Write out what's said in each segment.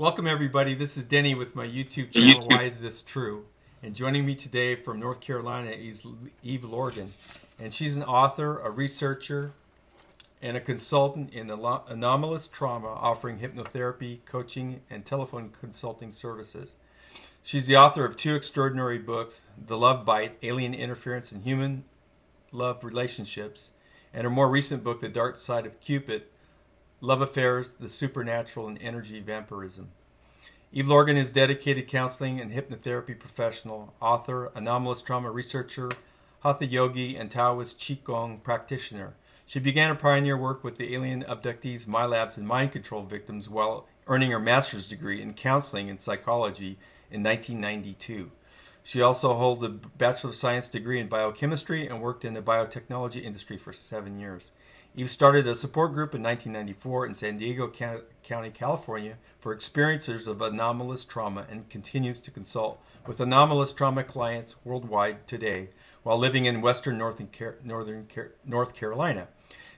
Welcome everybody, this is Denny with my YouTube channel, Why Is This True? And joining me today from North Carolina is Lorgen. And she's an author, a researcher, and a consultant in anomalous trauma, offering hypnotherapy, coaching, and telephone consulting services. She's the author of two extraordinary books, The Love Bite, Alien Interference in Human Love Relationships, and her more recent book, The Dark Side of Cupid, Love Affairs, the Supernatural, and Energy Vampirism. Eve Lorgen is dedicated counseling and hypnotherapy professional, author, anomalous trauma researcher, Hatha yogi, and Taoist Chi Gong practitioner. She began her pioneer work with the alien abductees, milabs, and mind control victims while earning her master's degree in counseling and psychology in 1992. She also holds a Bachelor of Science degree in Biochemistry and worked in the biotechnology industry for 7 years. Eve started a support group in 1994 in San Diego County, California for experiencers of anomalous trauma and continues to consult with anomalous trauma clients worldwide today while living in western North Carolina.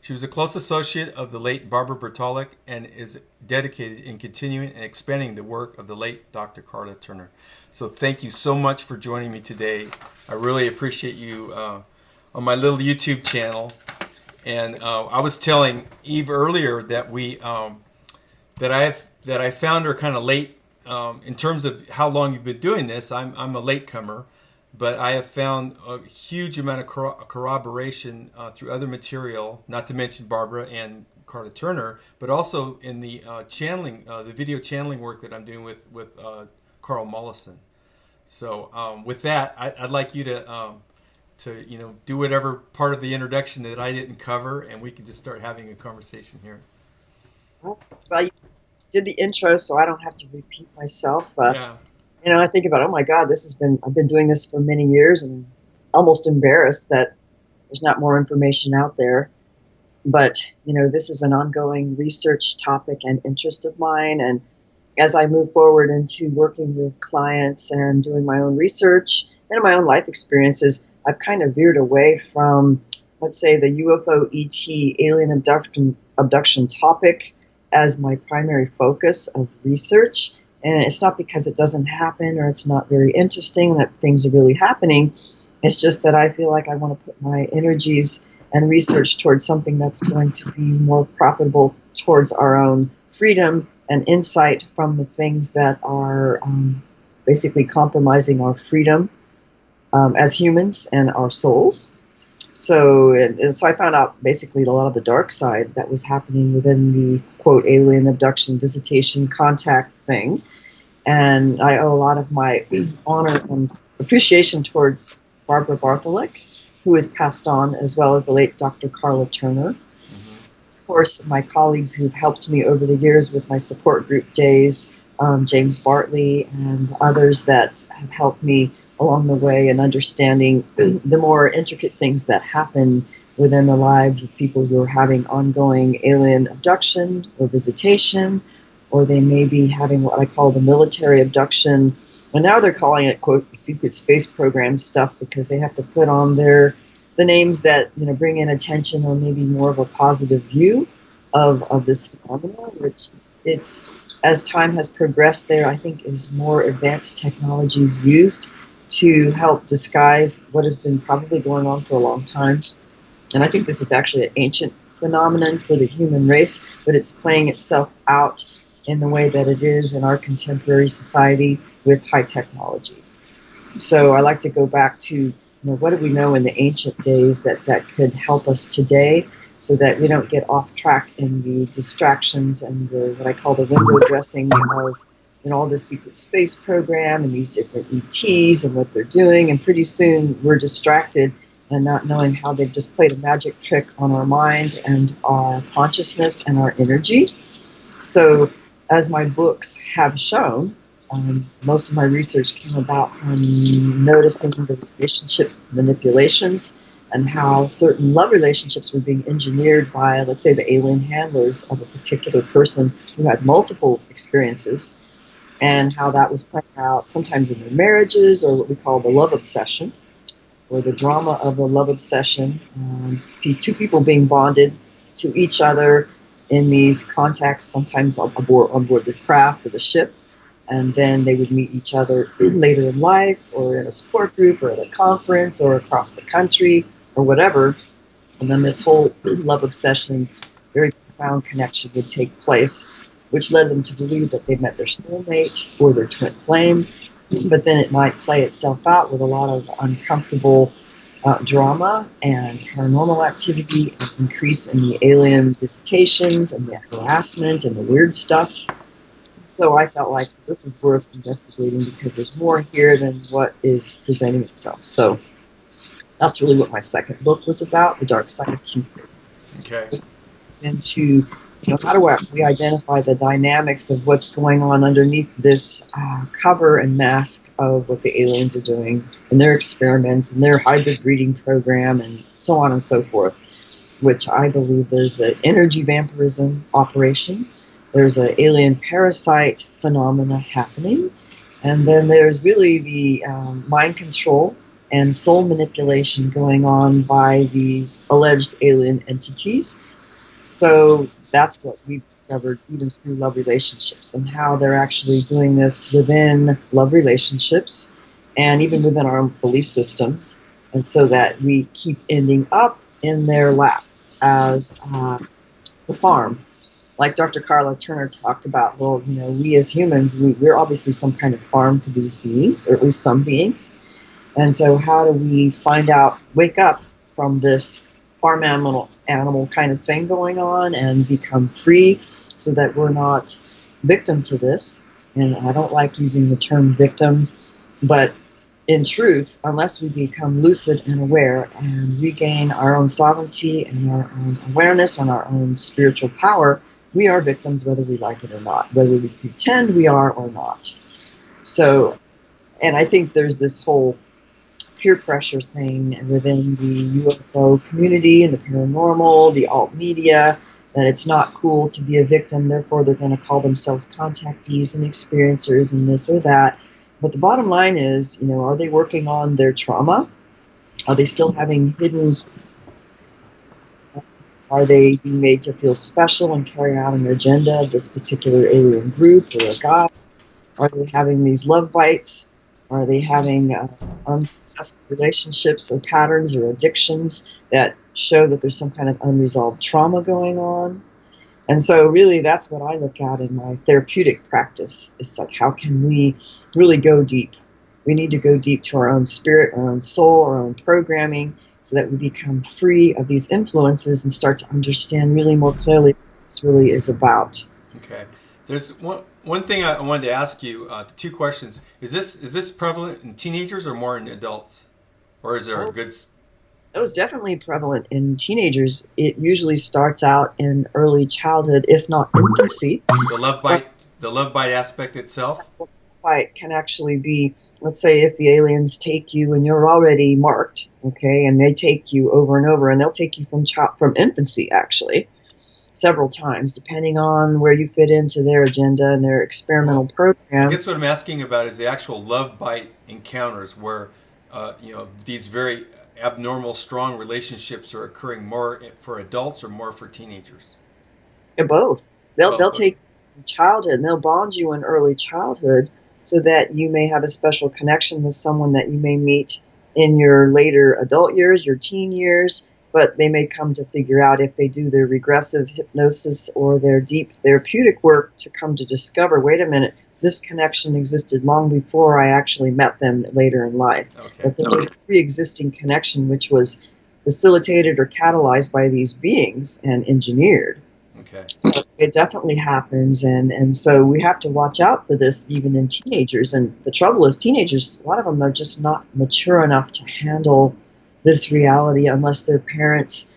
She was a close associate of the late Barbara Bertolic and is dedicated in continuing and expanding the work of the late Dr. Carla Turner. So thank you so much for joining me today. I really appreciate you on my little YouTube channel. And I was telling Eve earlier that that I found her kind of late in terms of how long you've been doing this. I'm a latecomer, but I have found a huge amount of corroboration through other material, not to mention Barbara and Carla Turner, but also in the channeling, the video channeling work that I'm doing with Carl Mollison. So with that, I'd like you to do whatever part of the introduction that I didn't cover, and we can just start having a conversation here. Well, you did the intro, so I don't have to repeat myself. Yeah. I think about, oh my God, I've been doing this for many years, and almost embarrassed that there's not more information out there. But, this is an ongoing research topic and interest of mine. And as I move forward into working with clients and doing my own research and my own life experiences, I've kind of veered away from, let's say, the UFO, ET, alien abduction topic as my primary focus of research. And it's not because it doesn't happen or it's not very interesting that things are really happening. It's just that I feel like I want to put my energies and research towards something that's going to be more profitable towards our own freedom and insight from the things that are basically compromising our freedom as humans and our souls. So I found out basically a lot of the dark side that was happening within the, quote, alien abduction, visitation, contact thing. And I owe a lot of my honor and appreciation towards Barbara Bartholek, who has passed on, as well as the late Dr. Carla Turner. Mm-hmm. Of course, my colleagues who've helped me over the years with my support group days, James Bartley and others that have helped me along the way in understanding the more intricate things that happen within the lives of people who are having ongoing alien abduction or visitation, or they may be having what I call the military abduction. And now they're calling it, quote, the secret space program stuff, because they have to put on the names that bring in attention or maybe more of a positive view of this phenomenon, which it's, as time has progressed there, I think is more advanced technologies used to help disguise what has been probably going on for a long time. And I think this is actually an ancient phenomenon for the human race, but it's playing itself out in the way that it is in our contemporary society with high technology. So I like to go back to, what did we know in the ancient days that could help us today, so that we don't get off track in the distractions and what I call the window dressing of all this secret space program and these different ETs and what they're doing. And pretty soon we're distracted and not knowing how they've just played a magic trick on our mind and our consciousness and our energy. So as my books have shown, most of my research came about from noticing the relationship manipulations and how certain love relationships were being engineered by, let's say, the alien handlers of a particular person who had multiple experiences, and how that was playing out sometimes in their marriages, or what we call the love obsession, or the drama of the love obsession, two people being bonded to each other in these contacts, sometimes on board the craft or the ship, and then they would meet each other later in life, or in a support group, or at a conference, or across the country, or whatever. And then this whole love obsession, very profound connection would take place, which led them to believe that they met their soulmate or their twin flame. But then it might play itself out with a lot of uncomfortable drama and paranormal activity, and increase in the alien visitations and the harassment and the weird stuff. So I felt like this is worth investigating because there's more here than what is presenting itself. So that's really what my second book was about, The Dark Side of Cupid. Okay. It's into, how do we identify the dynamics of what's going on underneath this cover and mask of what the aliens are doing and their experiments and their hybrid breeding program and so on and so forth, which I believe there's the energy vampirism operation, there's an alien parasite phenomena happening, and then there's really the mind control and soul manipulation going on by these alleged alien entities. So that's what we've discovered, even through love relationships, and how they're actually doing this within love relationships and even within our own belief systems, and so that we keep ending up in their lap as the farm. Like Dr. Carla Turner talked about, well, we as humans, we're obviously some kind of farm for these beings, or at least some beings. And so how do we wake up from this farm animal kind of thing going on and become free so that we're not victim to this? And I don't like using the term victim, but in truth, unless we become lucid and aware and regain our own sovereignty and our own awareness and our own spiritual power, we are victims whether we like it or not, whether we pretend we are or not. So, and I think there's this whole peer pressure thing within the UFO community and the paranormal, the alt media, that it's not cool to be a victim, therefore they're going to call themselves contactees and experiencers and this or that. But the bottom line is, are they working on their trauma? Are they still having hidden? Are they being made to feel special and carry out an agenda of this particular alien group or a god? Are they having these love bites? Are they having unsuccessful relationships or patterns or addictions that show that there's some kind of unresolved trauma going on? And so really that's what I look at in my therapeutic practice. It's like, how can we really go deep? We need to go deep to our own spirit, our own soul, our own programming, so that we become free of these influences and start to understand really more clearly what this really is about. Okay. There's one thing I wanted to ask you. Two questions. Is this prevalent in teenagers or more in adults, or is there a good? It was definitely prevalent in teenagers. It usually starts out in early childhood, if not infancy. The love bite aspect itself. Bite can actually be, let's say, if the aliens take you and you're already marked, okay, and they take you over and over, and they'll take you from infancy actually, several times, depending on where you fit into their agenda and their experimental program. I guess what I'm asking about is the actual love bite encounters where, these very abnormal, strong relationships are occurring more for adults or more for teenagers. Yeah, both. They'll take childhood and they'll bond you in early childhood so that you may have a special connection with someone that you may meet in your later adult years, your teen years. But they may come to figure out, if they do their regressive hypnosis or their deep therapeutic work, to come to discover, wait a minute, this connection existed long before I actually met them later in life. Okay. But there was a pre-existing connection which was facilitated or catalyzed by these beings and engineered. Okay. So it definitely happens, and so we have to watch out for this even in teenagers. And the trouble is, teenagers, a lot of them are just not mature enough to handle this reality unless their parents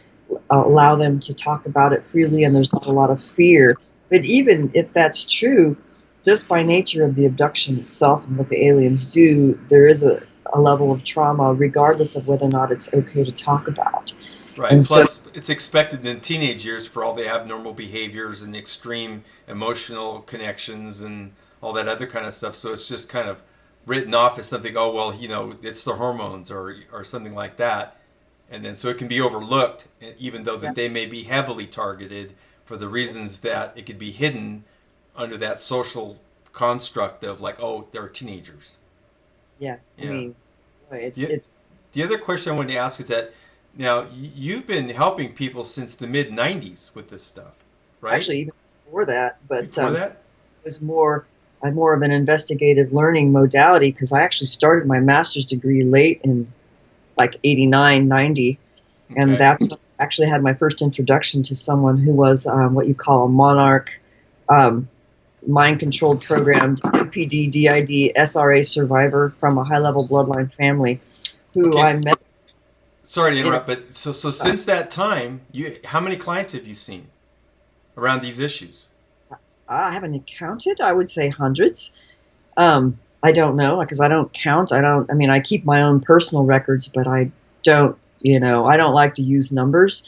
allow them to talk about it freely, and there's not a lot of fear. But even if that's true, just by nature of the abduction itself and what the aliens do, there is a level of trauma regardless of whether or not it's okay to talk about. Right. And plus, it's expected in teenage years for all the abnormal behaviors and extreme emotional connections and all that other kind of stuff. So it's just kind of written off as something, oh, well, it's the hormones or something like that. And then so it can be overlooked, even though that they may be heavily targeted for the reasons that it could be hidden under that social construct of like, oh, they're teenagers. Yeah, I Yeah. mean, boy, The, it's the other question I wanted to ask is that now you've been helping people since the mid '90s with this stuff, right? actually even before that, but Before that? was more of an investigative learning modality because I actually started my master's degree late in like 89, 90. And Okay. that's when I actually had my first introduction to someone who was what you call a monarch, um, mind-controlled programmed MPD, DID, SRA survivor from a high-level bloodline family who Okay. I met Sorry to in interrupt, but so since that time, how many clients have you seen around these issues? I haven't counted, I would say hundreds. I don't know because I don't count. I mean, I keep my own personal records, but I don't, I don't like to use numbers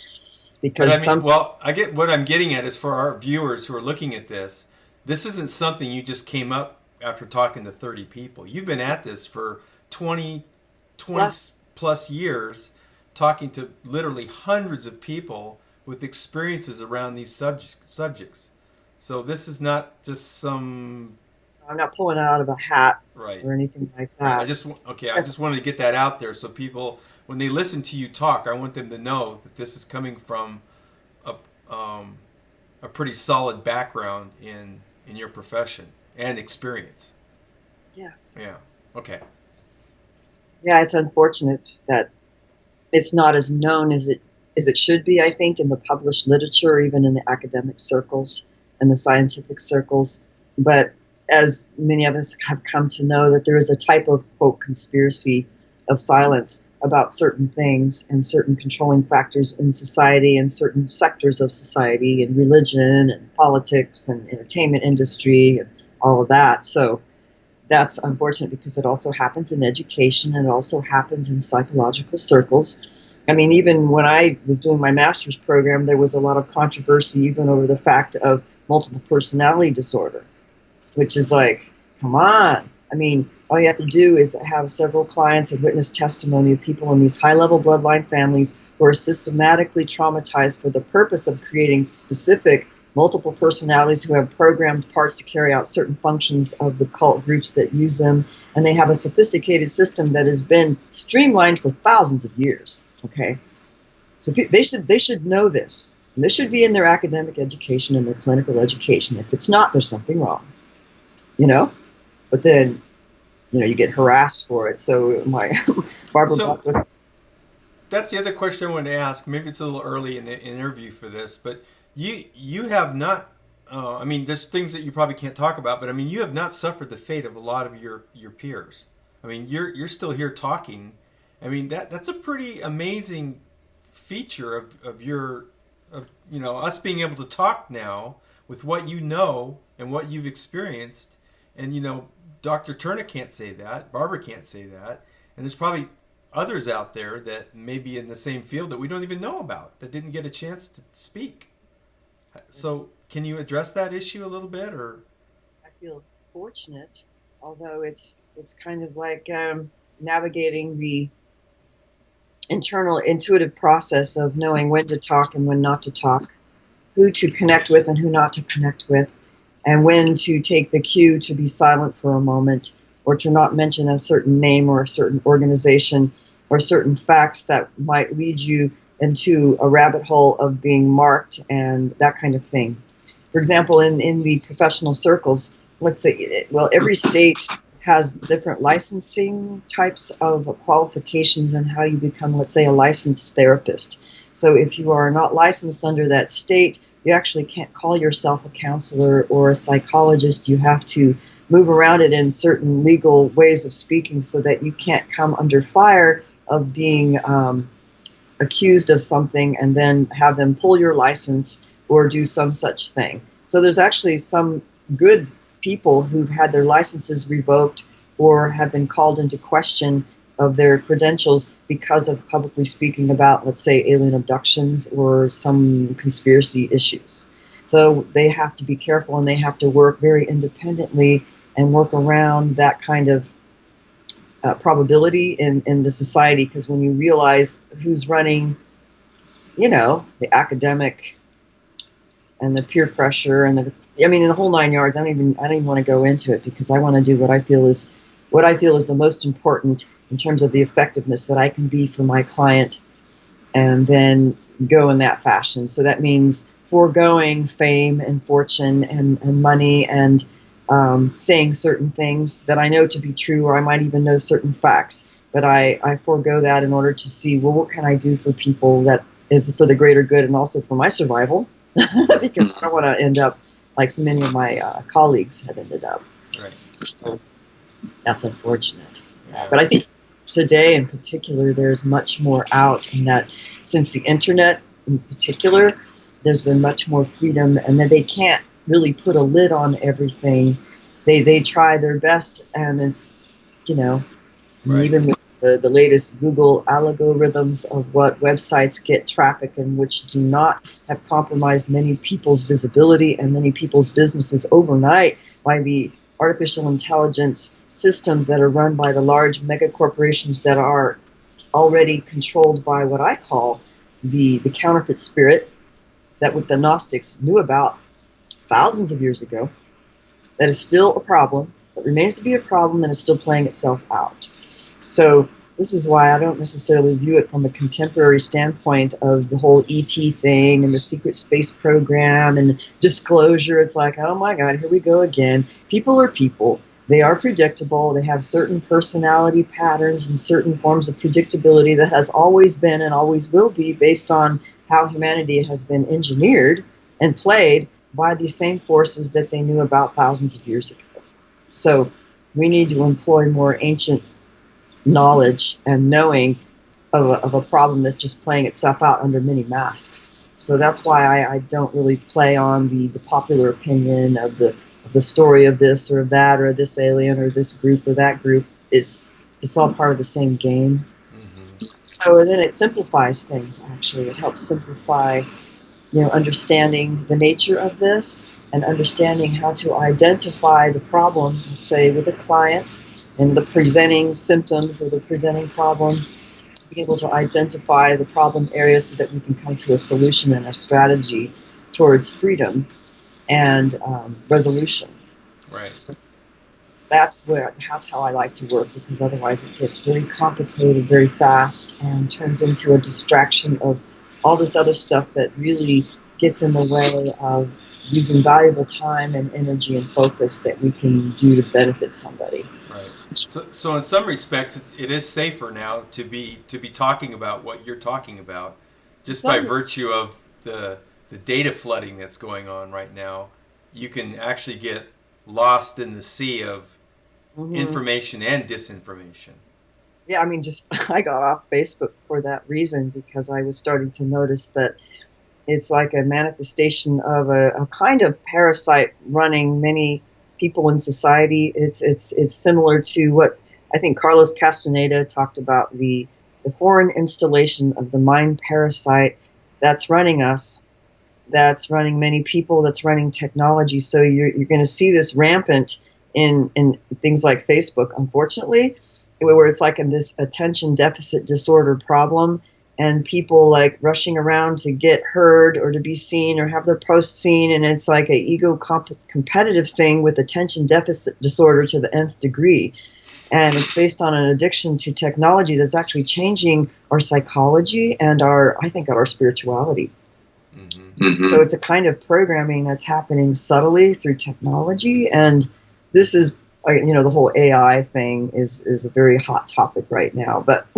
But I because mean, well, I get what I'm getting at is for our viewers who are looking at this, this isn't something you just came up after talking to 30 people. You've been at this for 20, 20 plus, plus years, talking to literally hundreds of people with experiences around these subjects. So this is not just some I'm not pulling it out of a hat right. or anything like Right. that. I just wanted to get that out there so people, when they listen to you talk, I want them to know that this is coming from a a pretty solid background in your profession and experience. Yeah. Yeah. Okay. Yeah, it's unfortunate that it's not as known as it should be, I think, in the published literature, or even in the academic circles and the scientific circles. But as many of us have come to know, that there is a type of, quote, conspiracy of silence about certain things and certain controlling factors in society and certain sectors of society and religion and politics and entertainment industry and all of that. So that's unfortunate because it also happens in education and it also happens in psychological circles. I mean, even when I was doing my master's program, there was a lot of controversy even over the fact of multiple personality disorder, which is like, come on. I mean, all you have to do is have several clients and witness testimony of people in these high-level bloodline families who are systematically traumatized for the purpose of creating specific multiple personalities who have programmed parts to carry out certain functions of the cult groups that use them, and they have a sophisticated system that has been streamlined for thousands of years. Okay, so they should know this, and this should be in their academic education and their clinical education. If it's not, there's something wrong, you know. But then, you get harassed for it. So my Barbara So Buck was, that's the other question I wanted to ask. Maybe it's a little early in the interview for this, but you have not. I mean, there's things that you probably can't talk about, but I mean, you have not suffered the fate of a lot of your peers. I mean, you're still here talking. I mean, that's a pretty amazing feature of your of us being able to talk now with what you know and what you've experienced. And Dr. Turner can't say that, Barbara can't say that, and there's probably others out there that may be in the same field that we don't even know about that didn't get a chance to speak. So can you address that issue a little bit, or? I feel fortunate, although it's kind of like navigating the internal intuitive process of knowing when to talk and when not to talk, who to connect with and who not to connect with, and when to take the cue to be silent for a moment or to not mention a certain name or a certain organization or certain facts that might lead you into a rabbit hole of being marked and that kind of thing. For example, in the professional circles, let's say, well, every state has different licensing types of qualifications and how you become, let's say, a licensed therapist. So if you are not licensed under that state, you actually can't call yourself a counselor or a psychologist. You have to move around it in certain legal ways of speaking so that you can't come under fire of being accused of something and then have them pull your license or do some such thing. So there's actually some good people who've had their licenses revoked or have been called into question of their credentials because of publicly speaking about, let's say, alien abductions or some conspiracy issues. So they have to be careful and they have to work very independently and work around that kind of probability in the society, because when you realize who's running, the academic and the peer pressure and the whole 9 yards. I don't even want to go into it because I want to do what I feel is the most important in terms of the effectiveness that I can be for my client, and then go in that fashion. So that means foregoing fame and fortune and money and saying certain things that I know to be true, or I might even know certain facts, but I forego that in order to see, well, what can I do for people that is for the greater good and also for my survival, because I don't want to end up like so many of my colleagues have ended up. Right. So that's unfortunate. Yeah. But I think today in particular, there's much more out, and that since the internet in particular, there's been much more freedom, and that they can't really put a lid on everything. They try their best, and it's, Right. even with the latest Google algorithms of what websites get traffic and which do not, have compromised many people's visibility and many people's businesses overnight by the artificial intelligence systems that are run by the large mega corporations that are already controlled by what I call the counterfeit spirit that what the Gnostics knew about thousands of years ago. That is still a problem, that remains to be a problem, and is still playing itself out. So this is why I don't necessarily view it from a contemporary standpoint of the whole ET thing and the secret space program and disclosure. It's like, oh my God, here we go again. People are people. They are predictable. They have certain personality patterns and certain forms of predictability that has always been and always will be based on how humanity has been engineered and played by these same forces that they knew about thousands of years ago. So we need to employ more ancient knowledge and knowing of a problem that's just playing itself out under many masks. So that's why I don't really play on the popular opinion of the story of this or of that or this alien or this group or that group. It's all part of the same game. Mm-hmm. So then it simplifies things, actually. It helps simplify, understanding the nature of this and understanding how to identify the problem, let's say, with a client and the presenting symptoms or the presenting problem, be able to identify the problem area so that we can come to a solution and a strategy towards freedom and resolution. Right. So that's how I like to work, because otherwise it gets very complicated very fast and turns into a distraction of all this other stuff that really gets in the way of using valuable time and energy and focus that we can do to benefit somebody. Right. So in some respects, it is safer now to be talking about what you're talking about, just by virtue of the data flooding that's going on right now. You can actually get lost in the sea of information and disinformation. Yeah, I got off Facebook for that reason, because I was starting to notice that it's like a manifestation of a kind of parasite running many people in society. It's similar to what I think Carlos Castaneda talked about, the foreign installation of the mind parasite that's running us, that's running many people, that's running technology. So you're going to see this rampant in things like Facebook, unfortunately, where it's like in this attention deficit disorder problem, and people like rushing around to get heard or to be seen or have their posts seen, and it's like a ego competitive thing with attention deficit disorder to the nth degree. And it's based on an addiction to technology that's actually changing our psychology and our spirituality. Mm-hmm. Mm-hmm. So it's a kind of programming that's happening subtly through technology, and this is, the whole AI thing is a very hot topic right now. But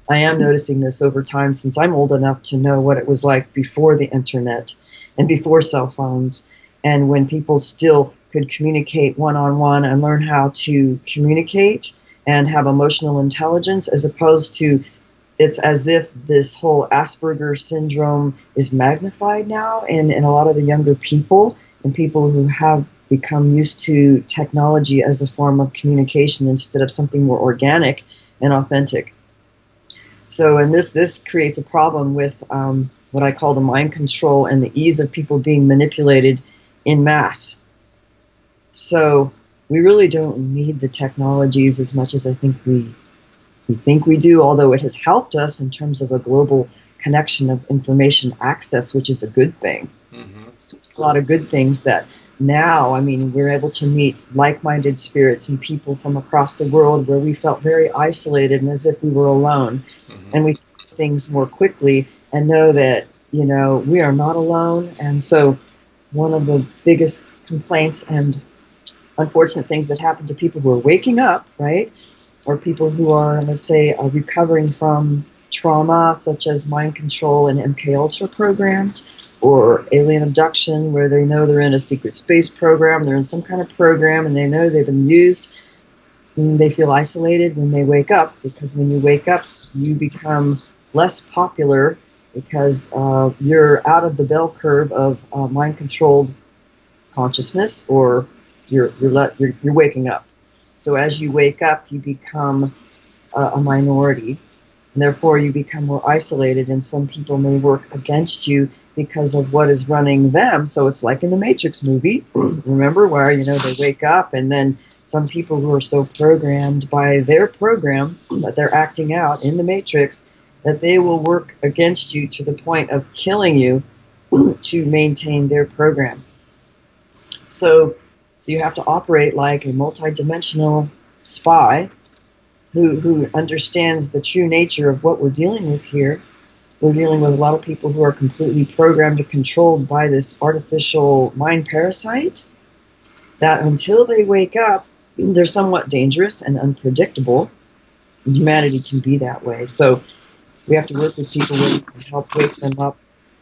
I am noticing this over time, since I'm old enough to know what it was like before the internet and before cell phones, and when people still could communicate one-on-one and learn how to communicate and have emotional intelligence, as opposed to, it's as if this whole Asperger's syndrome is magnified now in a lot of the younger people and people who have become used to technology as a form of communication instead of something more organic and authentic. So, and this creates a problem with what I call the mind control and the ease of people being manipulated in mass. So we really don't need the technologies as much as I think we think we do, although it has helped us in terms of a global connection of information access, which is a good thing. Mm-hmm. a lot of good things that now, I mean, we're able to meet like-minded spirits and people from across the world where we felt very isolated and as if we were alone. Mm-hmm. And we see things more quickly and know that, you know, we are not alone. And so one of the biggest complaints and unfortunate things that happen to people who are waking up, right, or people who are, let's say, recovering from trauma, such as mind control and MK Ultra programs, or alien abduction, where they know they're in a secret space program, they're in some kind of program, and they know they've been used. And they feel isolated when they wake up, because when you wake up, you become less popular because you're out of the bell curve of mind-controlled consciousness, or you're waking up. So as you wake up, you become a minority, and therefore you become more isolated, and some people may work against you because of what is running them. So it's like in the Matrix movie, remember, where, you know, they wake up and then some people who are so programmed by their program that they're acting out in the Matrix that they will work against you to the point of killing you to maintain their program. So you have to operate like a multidimensional spy who understands the true nature of what we're dealing with here. We're dealing with a lot of people who are completely programmed and controlled by this artificial mind parasite that until they wake up, they're somewhat dangerous and unpredictable. Humanity can be that way. So we have to work with people where we can help wake them up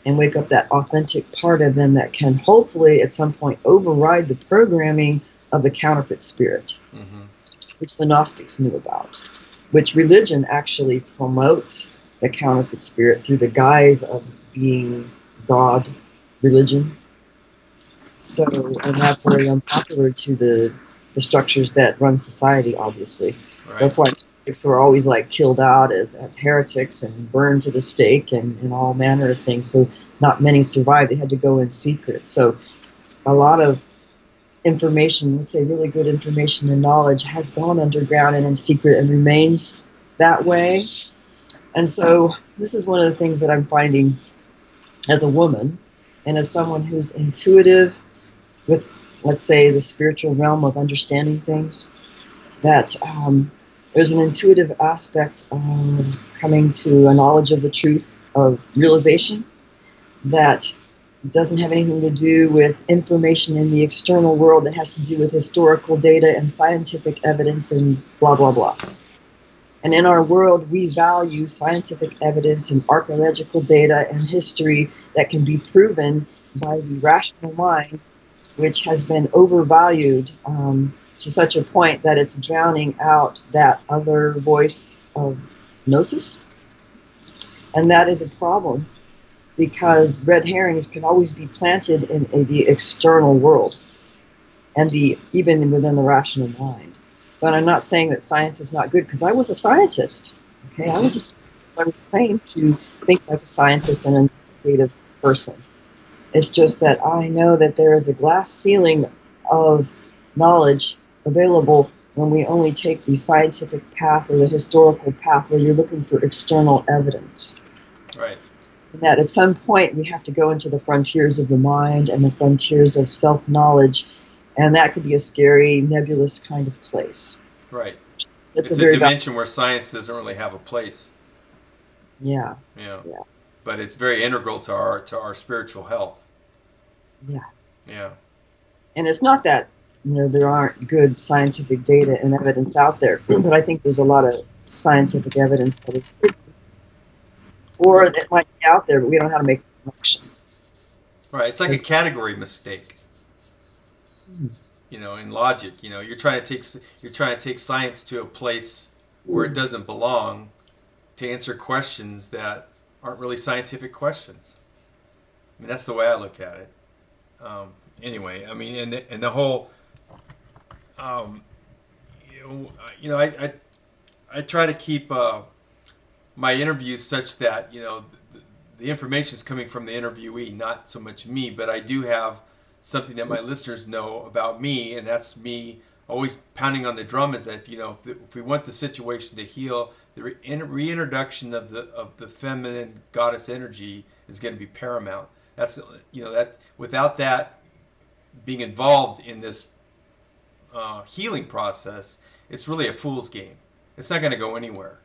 and wake up that authentic part of them that can hopefully at some point override the programming of the counterfeit spirit, which the Gnostics knew about, which religion actually promotes the counterfeit spirit through the guise of being God religion. So, and that's very unpopular to the structures that run society, obviously. Right. So that's why Gnostics were always like killed out as heretics and burned to the stake and all manner of things. So not many survived. They had to go in secret. So a lot of information, let's say really good information and knowledge, has gone underground and in secret and remains that way. And so this is one of the things that I'm finding as a woman and as someone who's intuitive with, let's say, the spiritual realm of understanding things, that there's an intuitive aspect coming to a knowledge of the truth of realization that doesn't have anything to do with information in the external world, that has to do with historical data and scientific evidence and blah, blah, blah. And in our world, we value scientific evidence and archaeological data and history that can be proven by the rational mind, which has been overvalued to such a point that it's drowning out that other voice of gnosis. And that is a problem, because red herrings can always be planted in the external world and even within the rational mind. So, and I'm not saying that science is not good, because I was a scientist. Okay, I was trained to think like a scientist and an creative person. It's just that I know that there is a glass ceiling of knowledge available when we only take the scientific path or the historical path where you're looking for external evidence. Right. And that at some point we have to go into the frontiers of the mind and the frontiers of self-knowledge, and that could be a scary, nebulous kind of place. Right. It's a dimension where science doesn't really have a place. Yeah. Yeah. But it's very integral to our spiritual health. Yeah. Yeah. And it's not that, you know, there aren't good scientific data and evidence out there, but I think there's a lot of scientific evidence that is hidden, or that might be out there, but we don't know how to make connections. Right. It's like a category mistake. You know, in logic, you know, you're trying to take science to a place where it doesn't belong to answer questions that aren't really scientific questions. I mean, that's the way I look at it. Anyway, I mean, and the whole, you know, I try to keep my interviews such that, you know, the information is coming from the interviewee, not so much me, but I do have something that my listeners know about me, and that's me always pounding on the drum, is that, you know, if we want the situation to heal, the reintroduction of the feminine goddess energy is going to be paramount. That's, that without that being involved in this healing process, it's really a fool's game. It's not going to go anywhere.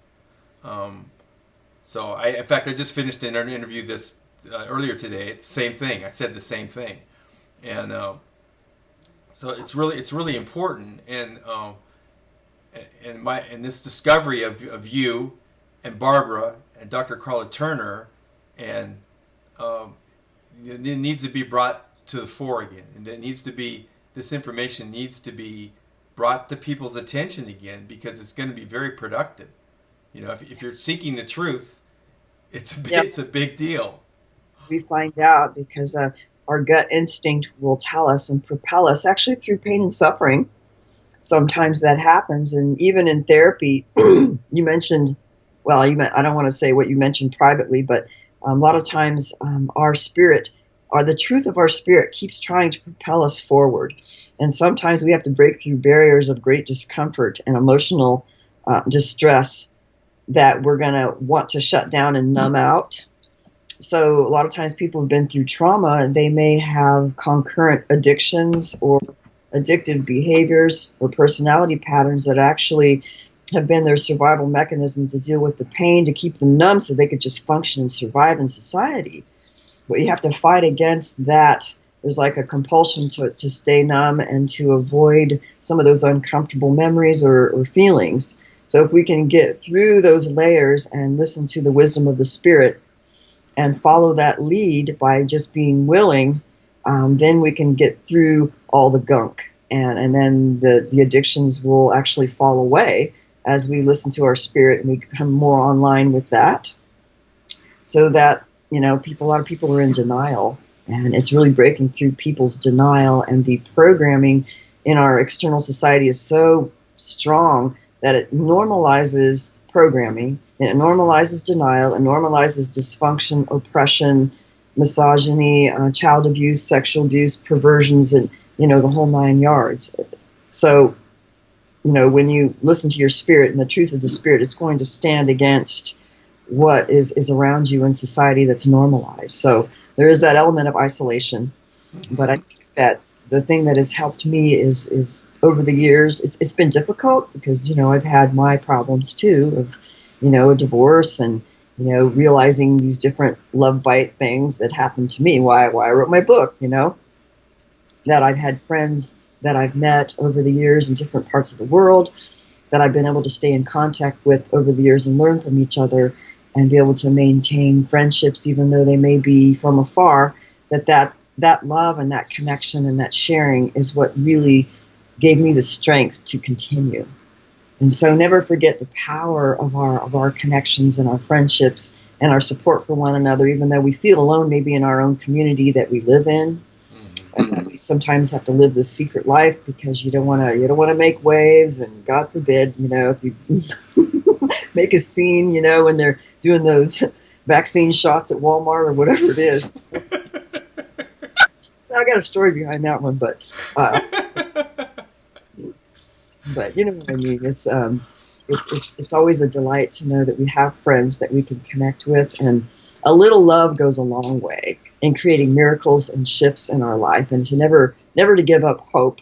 So in fact, I just finished an interview this earlier today. Same thing. I said the same thing, and so it's really important. And this discovery of you and Barbara and Dr. Carla Turner, and it needs to be brought to the fore again, and this information needs to be brought to people's attention again, because it's going to be very productive. If you're seeking the truth, it's a big deal. We find out because our gut instinct will tell us and propel us, actually through pain and suffering. Sometimes that happens, and even in therapy, you mentioned, I don't want to say what you mentioned privately, but a lot of times our spirit, or the truth of our spirit, keeps trying to propel us forward. And sometimes we have to break through barriers of great discomfort and emotional distress that we're going to want to shut down and numb out. So a lot of times people have been through trauma, and they may have concurrent addictions or addictive behaviors or personality patterns that actually have been their survival mechanism to deal with the pain, to keep them numb so they could just function and survive in society. But you have to fight against that. There's like a compulsion to stay numb and to avoid some of those uncomfortable memories or feelings. So if we can get through those layers and listen to the wisdom of the spirit and follow that lead by just being willing, then we can get through all the gunk. And then the addictions will actually fall away as we listen to our spirit and we become more online with that. So that, a lot of people are in denial, and it's really breaking through people's denial. And the programming in our external society is so strong that it normalizes programming, and it normalizes denial, and normalizes dysfunction, oppression, misogyny, child abuse, sexual abuse, perversions, and, the whole 9 yards. So, when you listen to your spirit and the truth of the spirit, it's going to stand against what is around you in society that's normalized. So there is that element of isolation. But I think that the thing that has helped me is over the years, it's been difficult because, I've had my problems too of, a divorce and, realizing these different love bite things that happened to me. Why I wrote my book, that I've had friends that I've met over the years in different parts of the world that I've been able to stay in contact with over the years and learn from each other and be able to maintain friendships, even though they may be from afar, that love and that connection and that sharing is what really gave me the strength to continue. And so never forget the power of our connections and our friendships and our support for one another, even though we feel alone maybe in our own community that we live in. And that we sometimes have to live this secret life because you don't want to make waves, and God forbid, if you make a scene, when they're doing those vaccine shots at Walmart or whatever it is. I got a story behind that one, but you know what I mean. It's always a delight to know that we have friends that we can connect with, and a little love goes a long way in creating miracles and shifts in our life, and to never to give up hope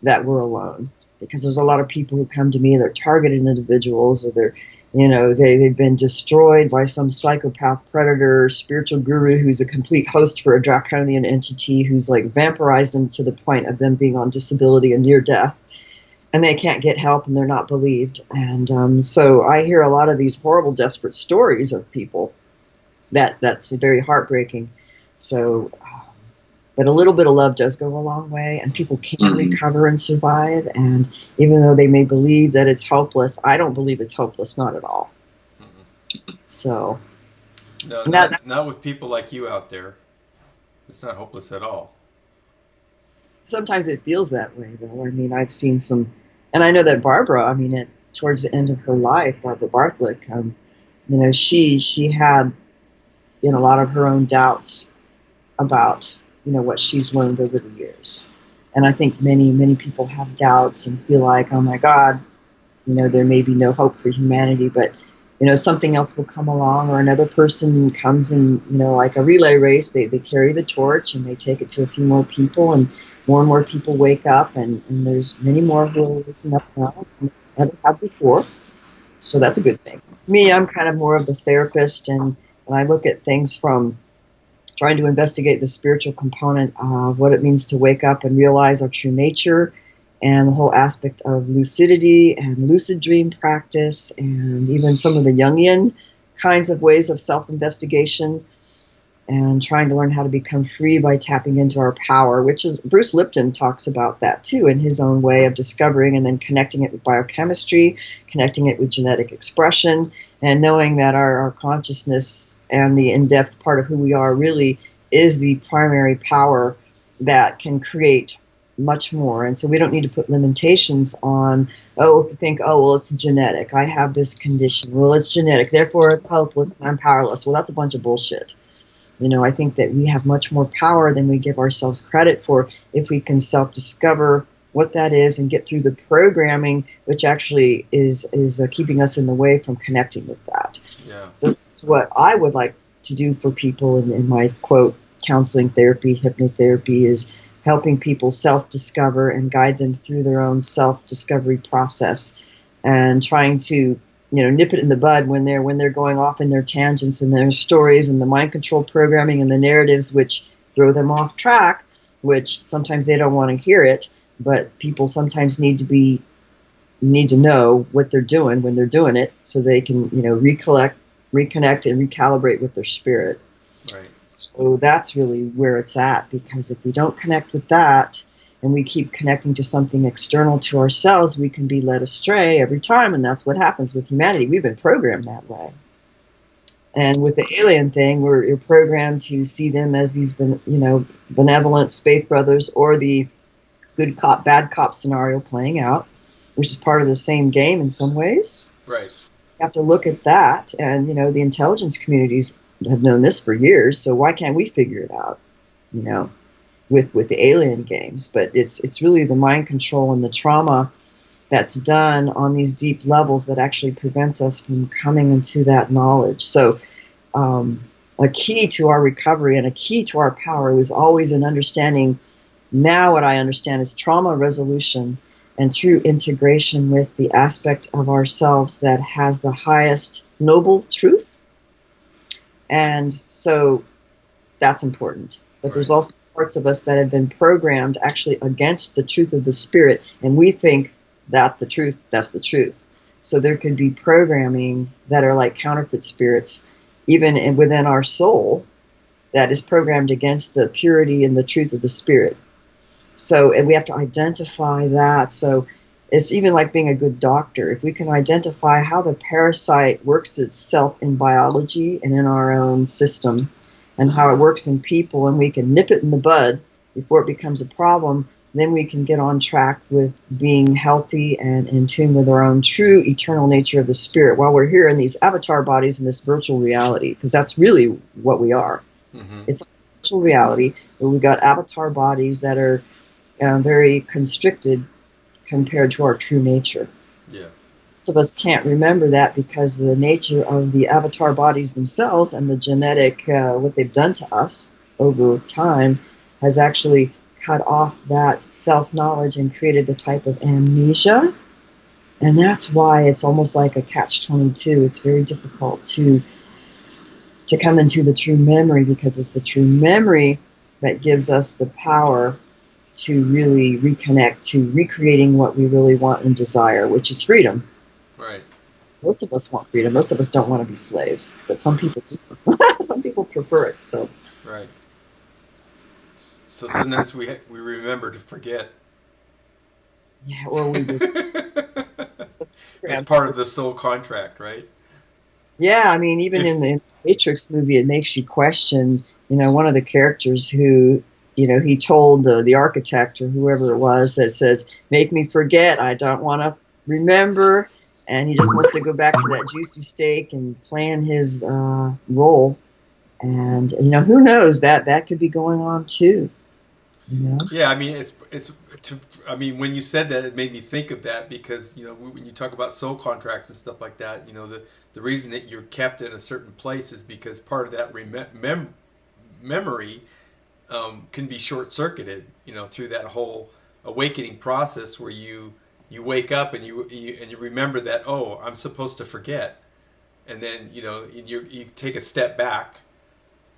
that we're alone, because there's a lot of people who come to me, they're targeted individuals, or they've been destroyed by some psychopath predator spiritual guru who's a complete host for a draconian entity who's like vampirized them to the point of them being on disability and near death, and they can't get help and they're not believed. And so I hear a lot of these horrible, desperate stories of people that's very heartbreaking. So, but a little bit of love does go a long way, and people can recover and survive. And even though they may believe that it's hopeless, I don't believe it's hopeless, not at all. So, no, not with people like you out there. It's not hopeless at all. Sometimes it feels that way, though. I mean, I've seen some, and I know that Barbara, towards the end of her life, Barbara Barthlick, she had, a lot of her own doubts about, what she's learned over the years. And I think many people have doubts and feel like, oh my God, there may be no hope for humanity. But something else will come along, or another person comes in, like a relay race, they carry the torch and they take it to a few more people, and more people wake up, and there's many more who are waking up now than ever had before. So that's a good thing. Me, I'm kind of more of the therapist, and I look at things from trying to investigate the spiritual component of what it means to wake up and realize our true nature, and the whole aspect of lucidity and lucid dream practice, and even some of the Jungian kinds of ways of self-investigation, and trying to learn how to become free by tapping into our power, which is, Bruce Lipton talks about that too in his own way of discovering and then connecting it with biochemistry, connecting it with genetic expression, and knowing that our consciousness and the in-depth part of who we are really is the primary power that can create much more. And so we don't need to put limitations on, to think, well, it's genetic. I have this condition. Well, it's genetic. Therefore, it's hopeless and I'm powerless. Well, that's a bunch of bullshit. I think that we have much more power than we give ourselves credit for if we can self-discover what that is and get through the programming, which actually is keeping us in the way from connecting with that. Yeah. So it's what I would like to do for people in my, quote, counseling therapy, hypnotherapy, is helping people self-discover and guide them through their own self-discovery process, and trying to nip it in the bud when they're going off in their tangents and their stories and the mind control programming and the narratives which throw them off track, which sometimes they don't want to hear it, but people sometimes need to know what they're doing when they're doing it, so they can reconnect and recalibrate with their spirit. Right. So that's really where it's at, because if we don't connect with that, and we keep connecting to something external to ourselves, we can be led astray every time, and that's what happens with humanity. We've been programmed that way. And with the alien thing, we're programmed to see them as these, benevolent space brothers, or the good cop, bad cop scenario playing out, which is part of the same game in some ways. Right. You have to look at that, and the intelligence communities has known this for years, so why can't we figure it out? With the alien games. But it's really the mind control and the trauma that's done on these deep levels that actually prevents us from coming into that knowledge. So a key to our recovery and a key to our power was always an understanding. Now what I understand is trauma resolution and true integration with the aspect of ourselves that has the highest noble truth. And so that's important. But there's also parts of us that have been programmed actually against the truth of the spirit, and we think that's the truth. So there could be programming that are like counterfeit spirits, even within our soul, that is programmed against the purity and the truth of the spirit. So, and we have to identify that. So it's even like being a good doctor. If we can identify how the parasite works itself in biology and in our own system, and how it works in people, and we can nip it in the bud before it becomes a problem, then we can get on track with being healthy and in tune with our own true eternal nature of the spirit while we're here in these avatar bodies in this virtual reality, because that's really what we are. Mm-hmm. It's a virtual reality where we've got avatar bodies that are very constricted compared to our true nature. Yeah. Most of us can't remember that because the nature of the avatar bodies themselves and the genetic, what they've done to us over time, has actually cut off that self-knowledge and created a type of amnesia. And that's why it's almost like a catch-22. It's very difficult to come into the true memory, because it's the true memory that gives us the power to really reconnect to recreating what we really want and desire, which is freedom. Right. Most of us want freedom. Most of us don't want to be slaves, but some people do. Some people prefer it. So. Right. So sometimes we remember to forget. Yeah, or we do. It's part of the soul contract, right? Yeah, I mean, even in the Matrix movie, it makes you question, one of the characters who, he told the architect or whoever it was that says, make me forget, I don't want to remember, and he just wants to go back to that juicy steak and plan his role. And, who knows, that could be going on too. Yeah, I mean, it's I mean, when you said that, it made me think of that because, when you talk about soul contracts and stuff like that, the reason that you're kept in a certain place is because part of that memory can be short-circuited, through that whole awakening process where you wake up and you remember that, oh, I'm supposed to forget, and then you take a step back,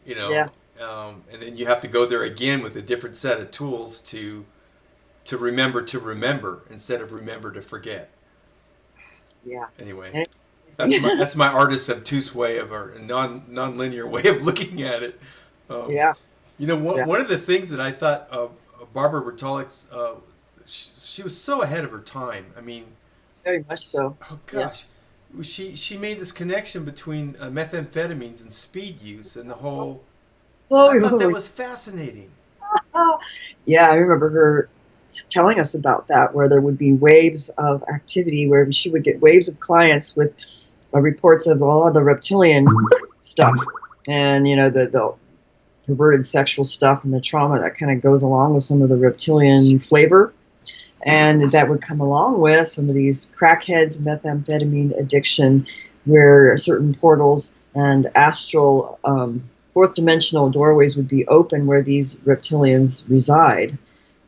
Yeah. and then you have to go there again with a different set of tools to remember instead of remember to forget. Yeah. Anyway, that's my artist's obtuse way of or non-linear way of looking at it. Yeah. One of the things that I thought Barbara Bertolic's, she was so ahead of her time. I mean, Very much so. oh gosh, she made this connection between methamphetamines and speed use and the whole. I thought that was fascinating. Yeah, I remember her telling us about that, where there would be waves of activity, where she would get waves of clients with reports of all of the reptilian stuff, and the perverted sexual stuff and the trauma that kind of goes along with some of the reptilian flavor. And that would come along with some of these crackheads, methamphetamine addiction, where certain portals and astral fourth dimensional doorways would be open where these reptilians reside.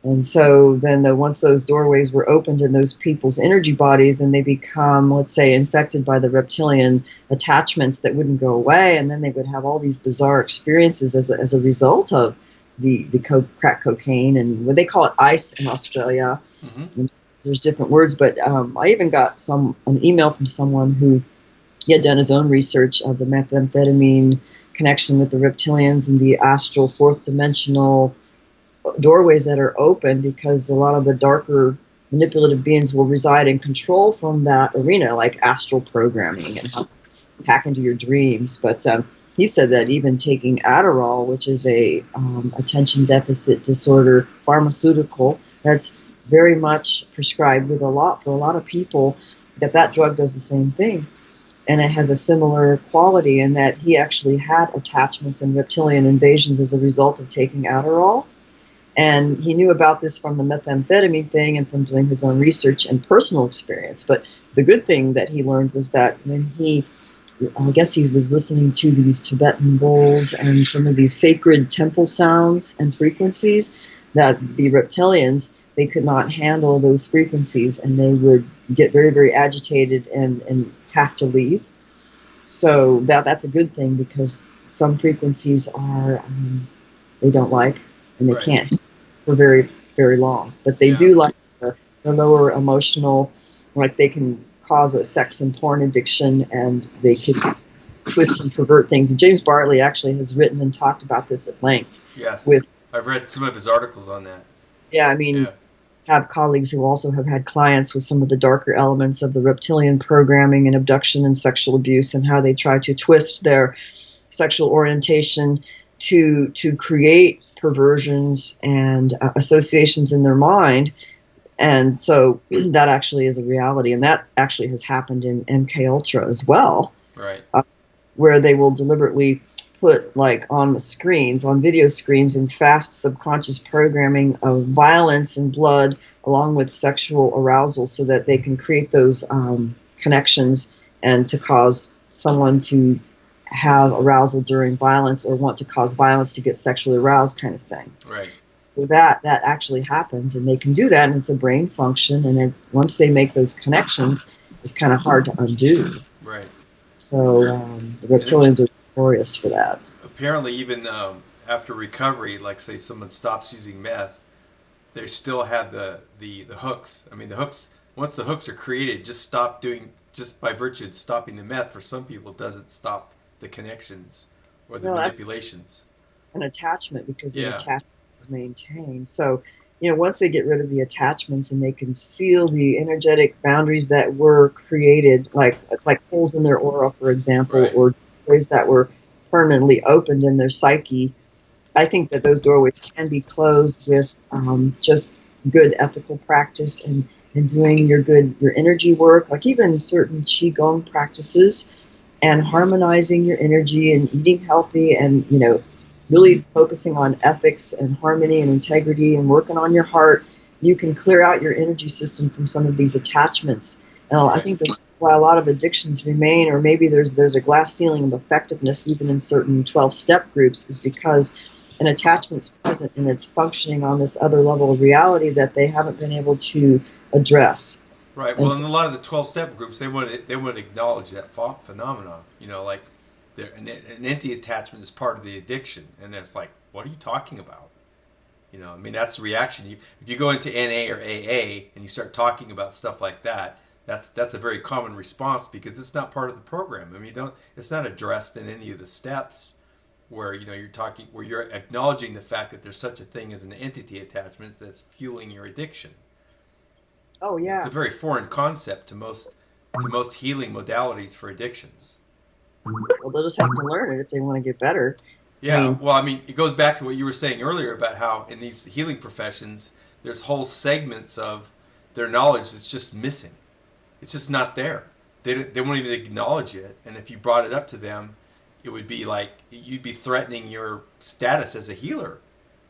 And so then once those doorways were opened in those people's energy bodies, and they become, let's say, infected by the reptilian attachments that wouldn't go away, and then they would have all these bizarre experiences as a result of the crack cocaine, and what they call it ice in Australia. Mm-hmm. There's different words, but I even got an email from someone who had done his own research of the methamphetamine connection with the reptilians and the astral fourth dimensional doorways that are open, because a lot of the darker manipulative beings will reside in control from that arena, like astral programming and how to hack into your dreams. But he said that even taking Adderall, which is a attention deficit disorder pharmaceutical that's very much prescribed for a lot of people, that drug does the same thing. And it has a similar quality in that he actually had attachments and reptilian invasions as a result of taking Adderall. And he knew about this from the methamphetamine thing and from doing his own research and personal experience. But the good thing that he learned was that when I guess he was listening to these Tibetan bowls and some of these sacred temple sounds and frequencies, that the reptilians, they could not handle those frequencies, and they would get very, very agitated and have to leave. So that's a good thing, because some frequencies are they don't like, and they can't for very, very long. But they do like the lower emotional, like they can cause a sex and porn addiction, and they can twist and pervert things. And James Bartley actually has written and talked about this at length. Yes, I've read some of his articles on that. Yeah, I mean, have colleagues who also have had clients with some of the darker elements of the reptilian programming and abduction and sexual abuse, and how they try to twist their sexual orientation to create perversions and associations in their mind. And so that actually is a reality, and that actually has happened in MK Ultra as well, right? Where they will deliberately put, like, on the screens, on video screens, in fast subconscious programming of violence and blood along with sexual arousal, so that they can create those connections and to cause someone to have arousal during violence, or want to cause violence to get sexually aroused, kind of thing. Right. So that actually happens, and they can do that, and it's a brain function, and then once they make those connections, it's kind of hard to undo. Right. So the reptilians are notorious for that. Apparently, even after recovery, like say someone stops using meth, they still have the hooks. I mean, the hooks, once the hooks are created, just by virtue of stopping the meth, for some people, doesn't stop the connections or the manipulations. An attachment, because the attachment is maintained. So, once they get rid of the attachments and they can seal the energetic boundaries that were created, like holes in their aura, for example, or ways that were permanently opened in their psyche, I think that those doorways can be closed with just good ethical practice and doing your energy work, like even certain Chi Gong practices, and harmonizing your energy and eating healthy, and really focusing on ethics and harmony and integrity, and working on your heart you can clear out your energy system from some of these attachments. And I Right. think that's why a lot of addictions remain, or maybe there's a glass ceiling of effectiveness even in certain 12-step groups, is because an attachment's present and it's functioning on this other level of reality that they haven't been able to address. Right. And Well, in so, a lot of the 12-step groups, they want to acknowledge that phenomenon. You know, like an empty attachment is part of the addiction, and it's like, what are you talking about? You know, I mean, that's the reaction. If you go into NA or AA and you start talking about stuff like that, that's a very common response because it's not part of the program. I mean, it's not addressed in any of the steps where you're acknowledging the fact that there's such a thing as an entity attachment that's fueling your addiction. oh It's yeah, a very foreign concept to most healing modalities for addictions. well they'll just have to learn it if they want to get better. I Yeah, mean, well, I mean, it goes back to what you were saying earlier about how in these healing professions, there's whole segments of their knowledge that's just missing. It's just not there. They won't even acknowledge it. And if you brought it up to them, it would be like you'd be threatening your status as a healer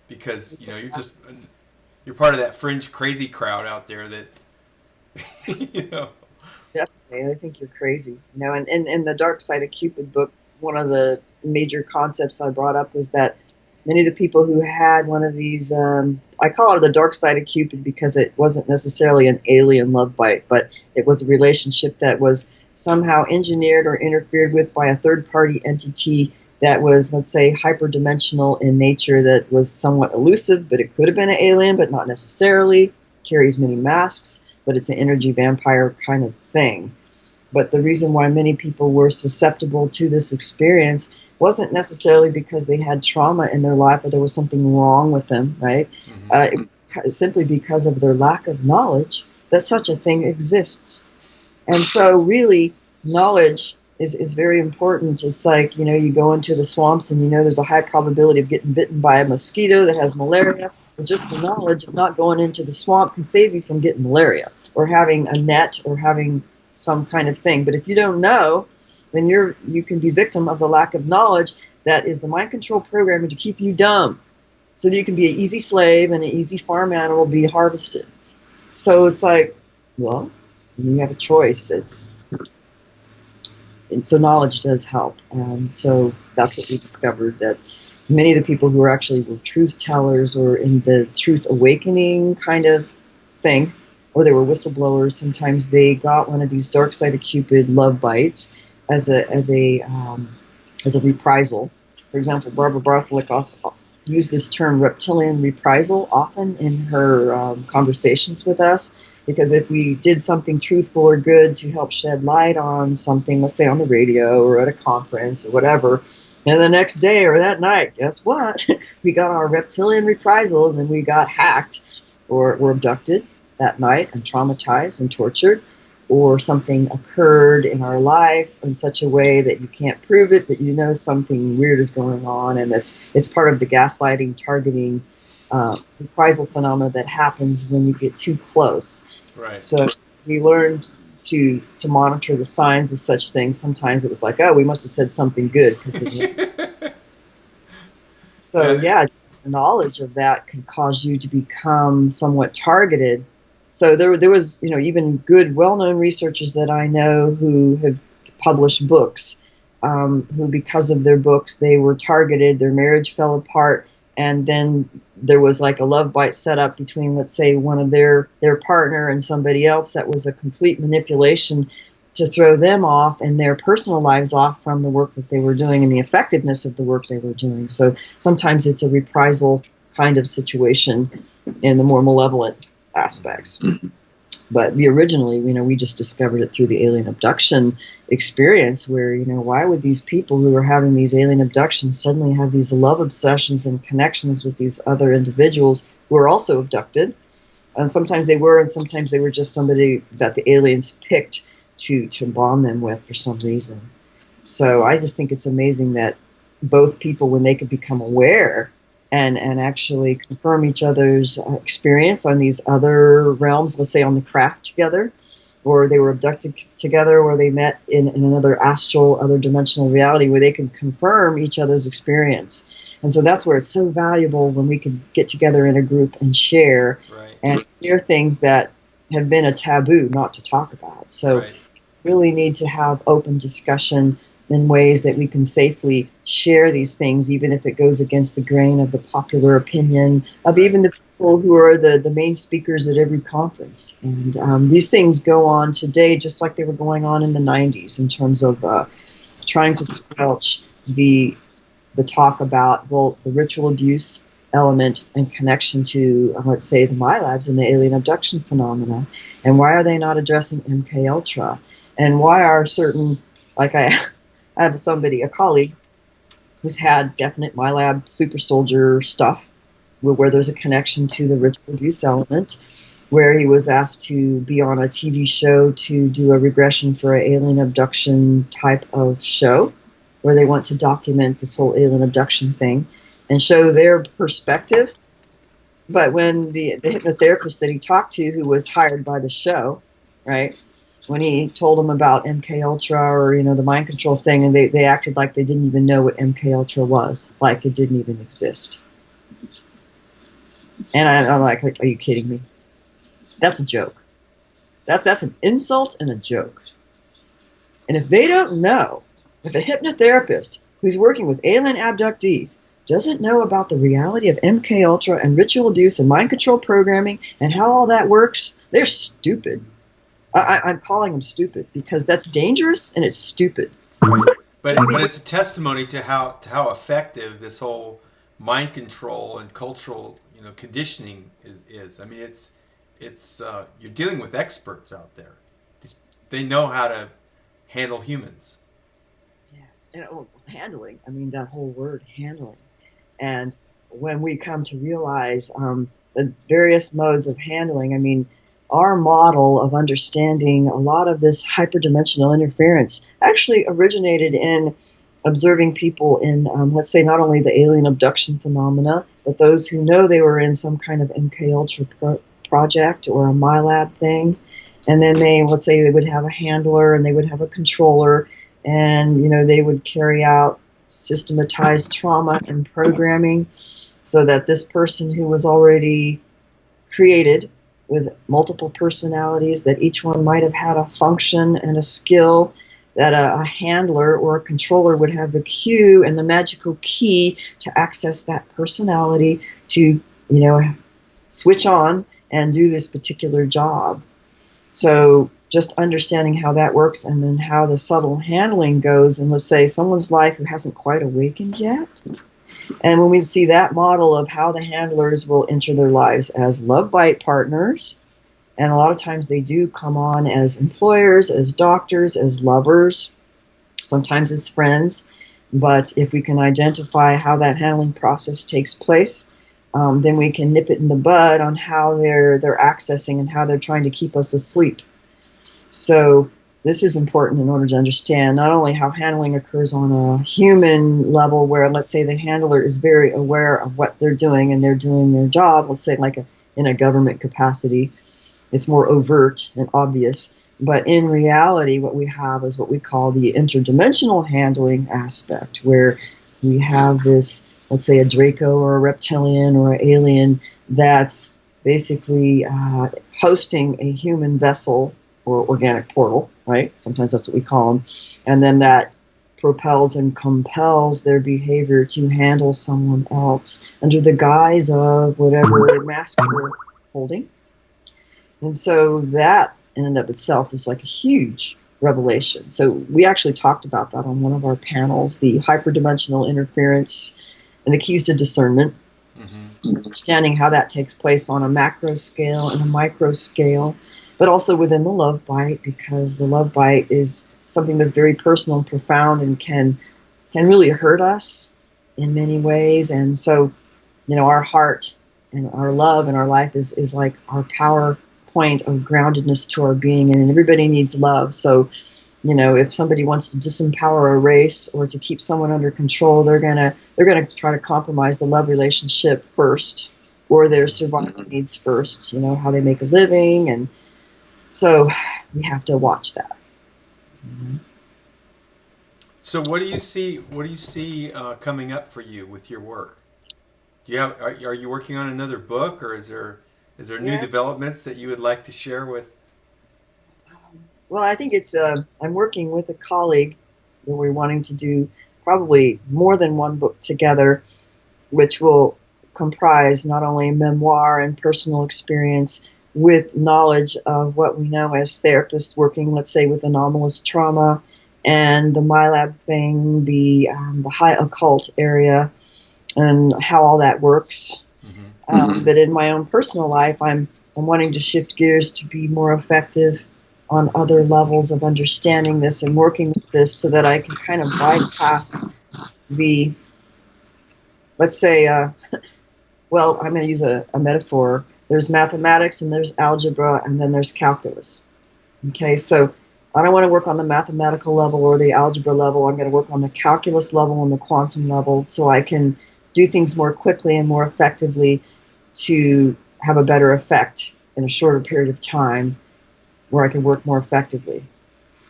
because you're part of that fringe crazy crowd out there that you know. definitely. I think you're crazy. And in the Dark Side of Cupid book, one of the major concepts I brought up was that many of the people who had one of these, I call it the Dark Side of Cupid because it wasn't necessarily an alien love bite, but it was a relationship that was somehow engineered or interfered with by a third-party entity that was, let's say, hyperdimensional in nature, that was somewhat elusive, but it could have been an alien, but not necessarily, carries many masks, but it's an energy vampire kind of thing. But the reason why many people were susceptible to this experience wasn't necessarily because they had trauma in their life or there was something wrong with them, right? Mm-hmm. It was simply because of their lack of knowledge that such a thing exists. And so, really, knowledge is very important. It's like, you go into the swamps and there's a high probability of getting bitten by a mosquito that has malaria. But just the knowledge of not going into the swamp can save you from getting malaria or having a net or having some kind of thing. But if you don't know, then you can be victim of the lack of knowledge that is the mind control programming to keep you dumb so that you can be an easy slave and an easy farm animal be harvested. So it's like, well, you have a choice. And so knowledge does help. And so that's what we discovered, that many of the people who were truth tellers or in the truth awakening kind of thing, or they were whistleblowers, sometimes they got one of these Dark Side of Cupid love bites as a reprisal. For example, Barbara Bartholick also used this term reptilian reprisal often in her conversations with us, because if we did something truthful or good to help shed light on something, let's say on the radio or at a conference or whatever, and the next day or that night, guess what? We got our reptilian reprisal, and then we got hacked or were abducted that night and traumatized and tortured, or something occurred in our life in such a way that you can't prove it, but something weird is going on, and it's part of the gaslighting, targeting, reprisal phenomena that happens when you get too close. Right. So we learned to monitor the signs of such things. Sometimes it was like, oh, we must have said something good. So yeah, the knowledge of that could cause you to become somewhat targeted. So there was even good, well-known researchers that I know who have published books, who because of their books they were targeted, their marriage fell apart, and then there was like a love bite set up between, let's say, one of their partner and somebody else that was a complete manipulation to throw them off and their personal lives off from the work that they were doing and the effectiveness of the work they were doing. So sometimes it's a reprisal kind of situation in the more malevolent aspects. Mm-hmm. But originally, we just discovered it through the alien abduction experience where, why would these people who were having these alien abductions suddenly have these love obsessions and connections with these other individuals who were also abducted? And sometimes they were, and sometimes they were just somebody that the aliens picked to bond them with for some reason. So I just think it's amazing that both people, when they could become aware and actually confirm each other's experience on these other realms, let's say on the craft together, or they were abducted together, or they met in another astral, other dimensional reality where they can confirm each other's experience. And so that's where it's so valuable when we can get together in a group and share. Right. And these are things that have been a taboo not to talk about. So Right. really need to have open discussion in ways that we can safely share these things, even if it goes against the grain of the popular opinion of even the people who are the main speakers at every conference. And these things go on today just like they were going on in the 90s in terms of trying to squelch the talk about, well, the ritual abuse element and connection to, let's say, the milabs and the alien abduction phenomena, and why are they not addressing MK Ultra, and why are certain, like I have somebody, a colleague, who's had definite milab super soldier stuff, where there's a connection to the ritual abuse element, where he was asked to be on a TV show to do a regression for an alien abduction type of show, where they want to document this whole alien abduction thing and show their perspective. But when the hypnotherapist that he talked to, who was hired by the show, right, when he told them about MK Ultra or the mind control thing, and they acted like they didn't even know what MK Ultra was, like it didn't even exist. And I'm like, are you kidding me? That's a joke. That's an insult and a joke. And if they don't know, if a hypnotherapist who's working with alien abductees doesn't know about the reality of MK Ultra and ritual abuse and mind control programming and how all that works, they're stupid. I'm calling them stupid because that's dangerous and it's stupid. But it's a testimony to how effective this whole mind control and cultural conditioning is. I mean, it's you're dealing with experts out there. They know how to handle humans. Yes, and handling. I mean, that whole word, handling. And when we come to realize the various modes of handling, I mean, our model of understanding a lot of this hyperdimensional interference actually originated in observing people in, let's say, not only the alien abduction phenomena, but those who know they were in some kind of MK Ultra project or a MyLab thing. And then let's say they would have a handler and they would have a controller, and they would carry out systematized trauma and programming so that this person who was already created with multiple personalities, that each one might have had a function and a skill, that a handler or a controller would have the cue and the magical key to access that personality to, switch on and do this particular job. So just understanding how that works and then how the subtle handling goes, and let's say someone's life who hasn't quite awakened yet. And when we see that model of how the handlers will enter their lives as love bite partners, and a lot of times they do come on as employers, as doctors, as lovers, sometimes as friends. But if we can identify how that handling process takes place, then we can nip it in the bud on how they're accessing and how they're trying to keep us asleep. So this is important in order to understand not only how handling occurs on a human level, where let's say the handler is very aware of what they're doing and they're doing their job, let's say like in a government capacity, it's more overt and obvious. But in reality, what we have is what we call the interdimensional handling aspect, where we have this, let's say a Draco or a reptilian or an alien that's basically hosting a human vessel or organic portal, right? Sometimes that's what we call them. And then that propels and compels their behavior to handle someone else under the guise of whatever mask they're holding. And so that in and of itself is like a huge revelation. So we actually talked about that on one of our panels, the hyperdimensional interference and the keys to discernment, understanding how that takes place on a macro scale and a micro scale, but also within the love bite, because the love bite is something that's very personal and profound and can really hurt us in many ways. And so, our heart and our love and our life is like our power point of groundedness to our being, and everybody needs love. So, if somebody wants to disempower a race or to keep someone under control, they're gonna try to compromise the love relationship first, or their survival needs first. How they make a living, and so we have to watch that. So, what do you see? What do you see coming up for you with your work? Do you have? Are you working on another book, or is Is there new Yeah. developments that you would like to share with? Well, I think it's, I'm working with a colleague where we're wanting to do probably more than one book together, which will comprise not only memoir and personal experience with knowledge of what we know as therapists working, let's say, with anomalous trauma and the milab thing, the high occult area, and how all that works. But in my own personal life, I'm wanting to shift gears to be more effective on other levels of understanding this and working with this so that I can kind of bypass the, let's say, well, I'm going to use a metaphor. There's mathematics and there's algebra and then there's calculus. Okay, so I don't want to work on the mathematical level or the algebra level. I'm going to work on the calculus level and the quantum level so I can do things more quickly and more effectively to have a better effect in a shorter period of time where I can work more effectively.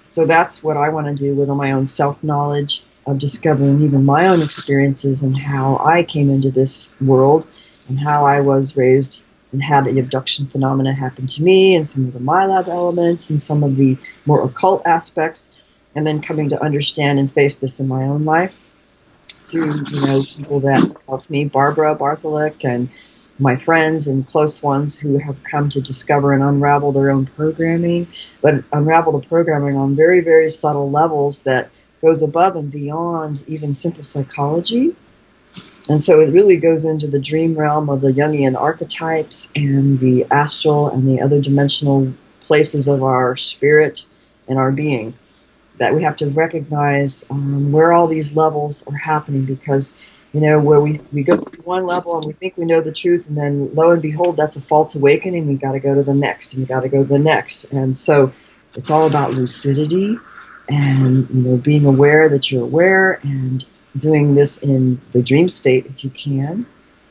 So that's what I want to do with my own self-knowledge of discovering even my own experiences and how I came into this world and how I was raised and had the abduction phenomena happen to me and some of the milab elements and some of the more occult aspects, and then coming to understand and face this in my own life through, people that helped me, Barbara Bartholic, and my friends and close ones who have come to discover and unravel their own programming, but unravel the programming on very, very subtle levels that goes above and beyond even simple psychology. And so it really goes into the dream realm of the Jungian archetypes and the astral and the other dimensional places of our spirit and our being, that we have to recognize where all these levels are happening, because where we go to one level and we think we know the truth, and then lo and behold, that's a false awakening. We got to go to the next, and we got to go to the next. And so it's all about lucidity and being aware that you're aware, and doing this in the dream state if you can,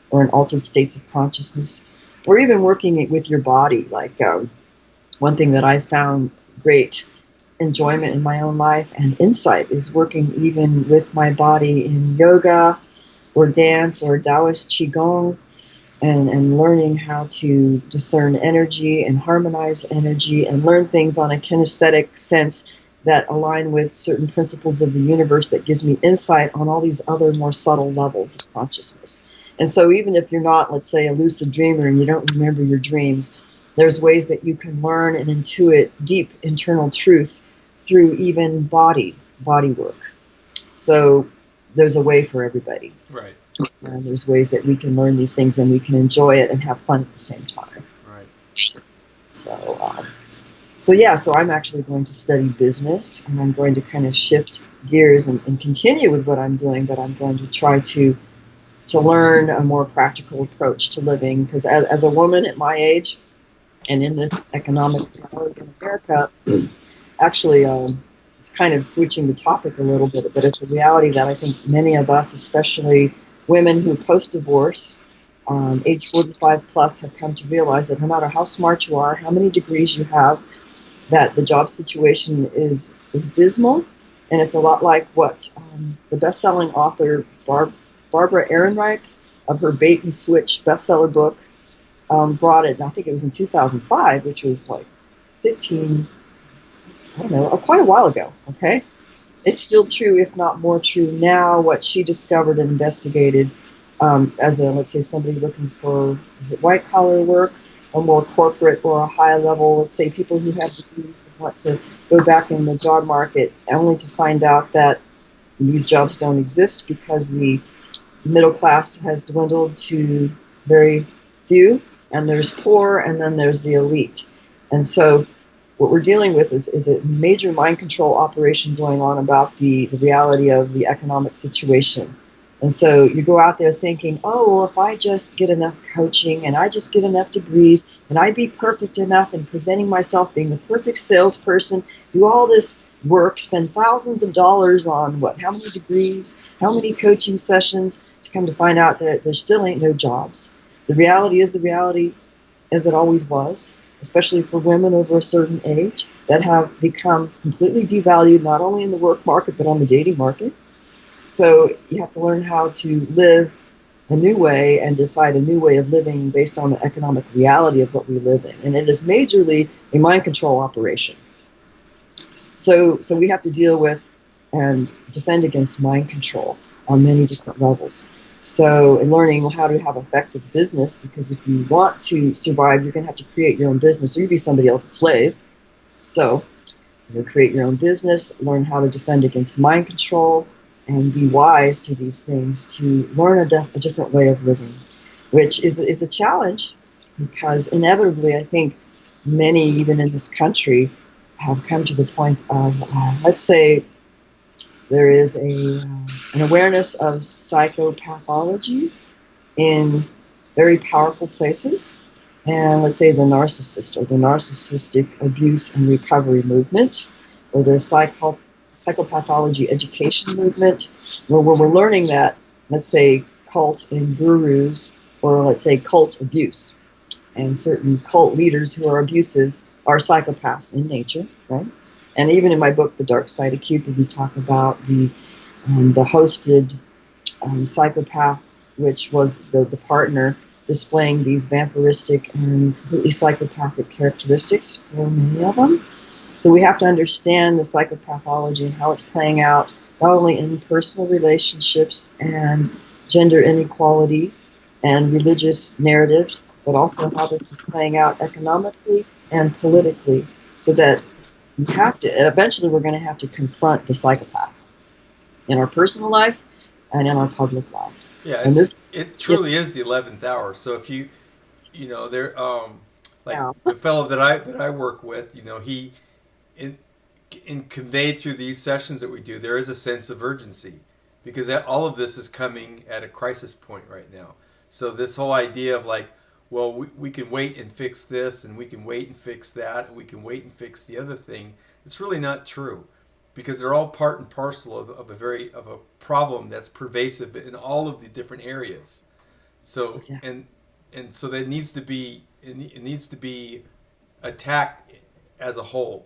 or in altered states of consciousness, or even working it with your body. Like one thing that I found great enjoyment in my own life and insight is working even with my body in yoga or dance or Taoist Chi Gong, and learning how to discern energy and harmonize energy and learn things on a kinesthetic sense that align with certain principles of the universe that gives me insight on all these other more subtle levels of consciousness. And so even if you're not, let's say, a lucid dreamer and you don't remember your dreams, there's ways that you can learn and intuit deep internal truth through even body work. So there's a way for everybody. Right. And there's ways that we can learn these things and we can enjoy it and have fun at the same time. Right. So I'm actually going to study business, and I'm going to kind of shift gears and continue with what I'm doing, but I'm going to try to learn a more practical approach to living, because as a woman at my age and in this economic reality in America, actually, it's kind of switching the topic a little bit, but it's a reality that I think many of us, especially women who post-divorce, age 45 plus, have come to realize that no matter how smart you are, how many degrees you have, that the job situation is dismal. And it's a lot like what the best-selling author Barbara Ehrenreich of her Bait and Switch bestseller book brought it, and I think it was in 2005, which was like 15, I don't know, quite a while ago, okay? It's still true, if not more true now, what she discovered and investigated as a, let's say, somebody looking for, is it white-collar work, or more corporate, or a high level, let's say people who have degrees and want to go back in the job market, only to find out that these jobs don't exist because the middle class has dwindled to very few, and there's poor, and then there's the elite. And so what we're dealing with is a major mind control operation going on about the reality of the economic situation. And so you go out there thinking, oh, well, if I just get enough coaching and I just get enough degrees and I be perfect enough in presenting myself, being the perfect salesperson, do all this work, spend thousands of dollars on how many degrees, how many coaching sessions, to come to find out that there still ain't no jobs. The reality is the reality as it always was, especially for women over a certain age that have become completely devalued, not only in the work market, but on the dating market. So you have to learn how to live a new way and decide a new way of living based on the economic reality of what we live in. And it is majorly a mind control operation. So we have to deal with and defend against mind control on many different levels. So in learning how to have effective business, because if you want to survive, you're going to have to create your own business, or you'll be somebody else's slave. So you create your own business, learn how to defend against mind control, and be wise to these things to learn a different way of living, which is a challenge, because inevitably I think many, even in this country, have come to the point of, let's say, there is an awareness of psychopathology in very powerful places. And let's say the narcissist, or the narcissistic abuse and recovery movement, or the psychopathology education movement, where we're learning that, let's say, cult and gurus, or let's say cult abuse, and certain cult leaders who are abusive are psychopaths in nature, right? And even in my book, The Dark Side of Cupid, we talk about the hosted psychopath, which was the partner displaying these vampiristic and completely psychopathic characteristics for many of them. So we have to understand the psychopathology and how it's playing out, not only in personal relationships and gender inequality and religious narratives, but also how this is playing out economically and politically, so that we have to, eventually we're going to have to confront the psychopath in our personal life and in our public life. Yeah, And this, it truly is the 11th hour. So if you know, there, like yeah, the fellow that I work with, you know, he in conveyed through these sessions that we do, there is a sense of urgency, because all of this is coming at a crisis point right now. So this whole idea of like, well, we can wait and fix this, and we can wait and fix that, and we can wait and fix the other thing, it's really not true, because they're all part and parcel of a problem that's pervasive in all of the different areas. So exactly. and so that needs to be, it needs to be attacked as a whole.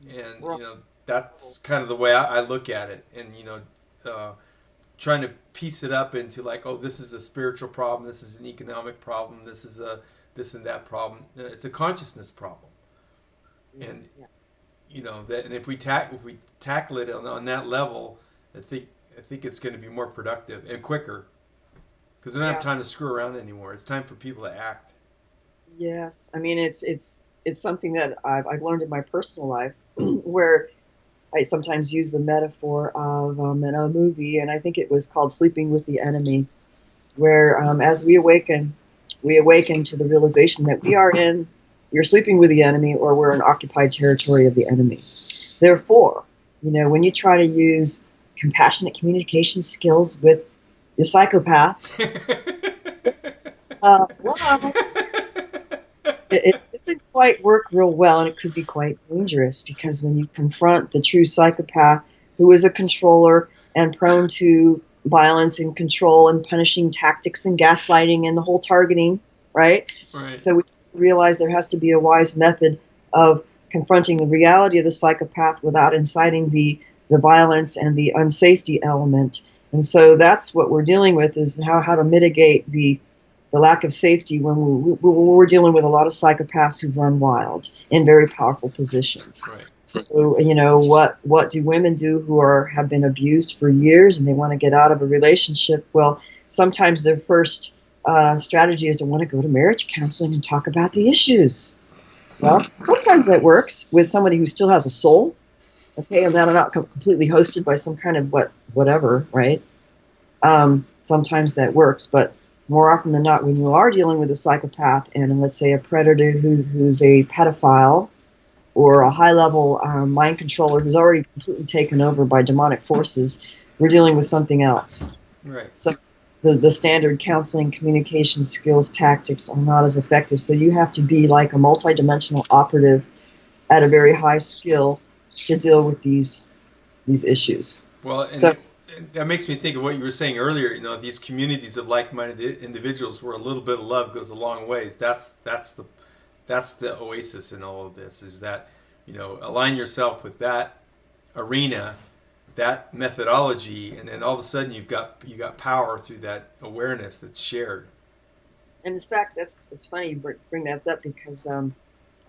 And you know, that's kind of the way I look at it. And you know, trying to piece it up into like, oh, this is a spiritual problem, this is an economic problem, this is a this and that problem. It's a consciousness problem. And you know that, and if we tackle it on that level, I think it's going to be more productive and quicker, because we don't have time to screw around anymore. It's time for people to act. Yes, I mean it's something that I've learned in my personal life, where I sometimes use the metaphor of in a movie, and I think it was called Sleeping with the Enemy, where as we awaken to the realization that we're sleeping with the enemy, or we're in occupied territory of the enemy. Therefore, you know, when you try to use compassionate communication skills with the psychopath, well, it doesn't quite work real well, and it could be quite dangerous, because when you confront the true psychopath, who is a controller and prone to violence and control and punishing tactics and gaslighting and the whole targeting, right? Right. So we realize there has to be a wise method of confronting the reality of the psychopath without inciting the violence and the unsafety element. And so that's what we're dealing with, is how to mitigate the lack of safety when we're dealing with a lot of psychopaths who run wild in very powerful positions. Right. So, you know, what do women do who have been abused for years and they want to get out of a relationship? Well, sometimes their first strategy is to want to go to marriage counseling and talk about the issues. Well, sometimes that works with somebody who still has a soul, okay, and that are not completely hosted by some kind of whatever, right? Sometimes that works, but more often than not, when you are dealing with a psychopath and, let's say, a predator who's a pedophile, or a high-level mind controller who's already completely taken over by demonic forces, we're dealing with something else. Right. So the standard counseling communication skills tactics are not as effective. So you have to be like a multidimensional operative at a very high skill to deal with these issues. Well, and So that makes me think of what you were saying earlier. You know, these communities of like-minded individuals where a little bit of love goes a long ways. That's the oasis in all of this. Is that, you know, align yourself with that arena, that methodology, and then all of a sudden you got power through that awareness that's shared. And in fact, it's funny you bring that up, because a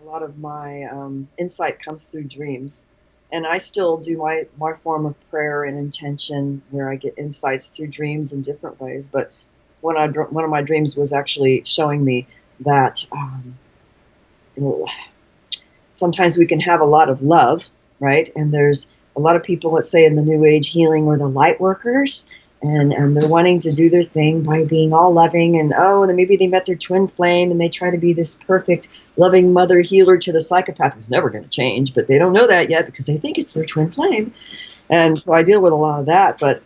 lot of my insight comes through dreams. And I still do my form of prayer and intention, where I get insights through dreams in different ways. But one of my dreams was actually showing me that sometimes we can have a lot of love, right? And there's a lot of people, let's say in the New Age healing, or the light workers, and they're wanting to do their thing by being all loving, and then maybe they met their twin flame and they try to be this perfect loving mother healer to the psychopath who's never going to change, but they don't know that yet because they think it's their twin flame. And so I deal with a lot of that. But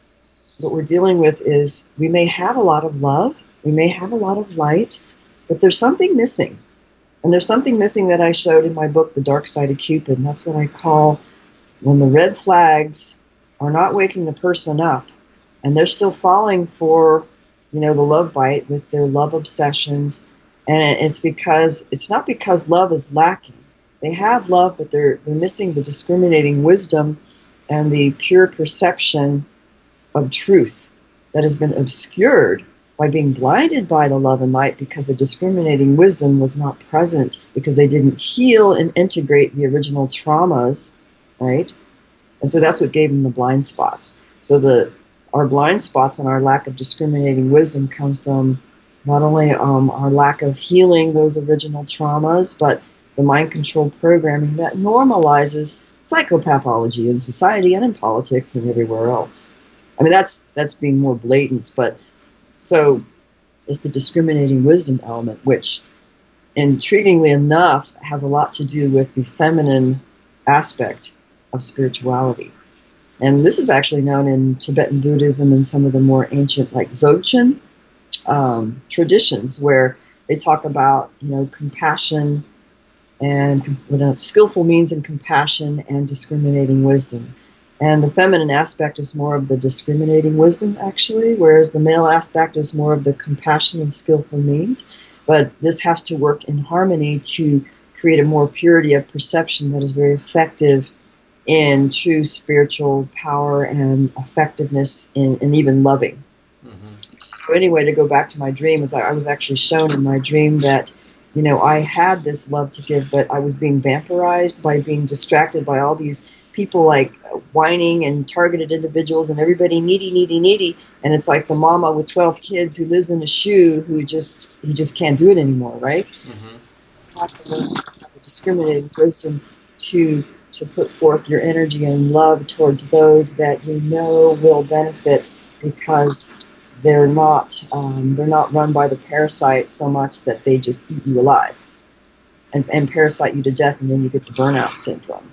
what we're dealing with is, we may have a lot of love, we may have a lot of light, but there's something missing. And there's something missing that I showed in my book, The Dark Side of Cupid. And that's what I call when the red flags are not waking the person up, and they're still falling for, the love bite with their love obsessions. And it's not because love is lacking. They have love, but they're missing the discriminating wisdom and the pure perception of truth that has been obscured by being blinded by the love and light, because the discriminating wisdom was not present, because they didn't heal and integrate the original traumas, right? And so that's what gave them the blind spots. So our blind spots and our lack of discriminating wisdom comes from not only our lack of healing those original traumas, but the mind control programming that normalizes psychopathology in society and in politics and everywhere else. I mean, that's being more blatant, but so it's the discriminating wisdom element, which, intriguingly enough, has a lot to do with the feminine aspect of spirituality. And this is actually known in Tibetan Buddhism and some of the more ancient, like Dzogchen traditions, where they talk about, compassion and skillful means and compassion and discriminating wisdom. And the feminine aspect is more of the discriminating wisdom, actually, whereas the male aspect is more of the compassion and skillful means. But this has to work in harmony to create a more purity of perception that is very effective in true spiritual power and effectiveness in even loving. Mm-hmm. So anyway, to go back to my dream, I was actually shown in my dream that, I had this love to give, but I was being vampirized by being distracted by all these people, like whining and targeted individuals, and everybody needy. And it's like the mama with 12 kids who lives in a shoe he just can't do it anymore, right? Mm-hmm. You have to learn the discriminating wisdom to put forth your energy and love towards those that will benefit, because they're not run by the parasite so much that they just eat you alive and parasite you to death, and then you get the burnout syndrome.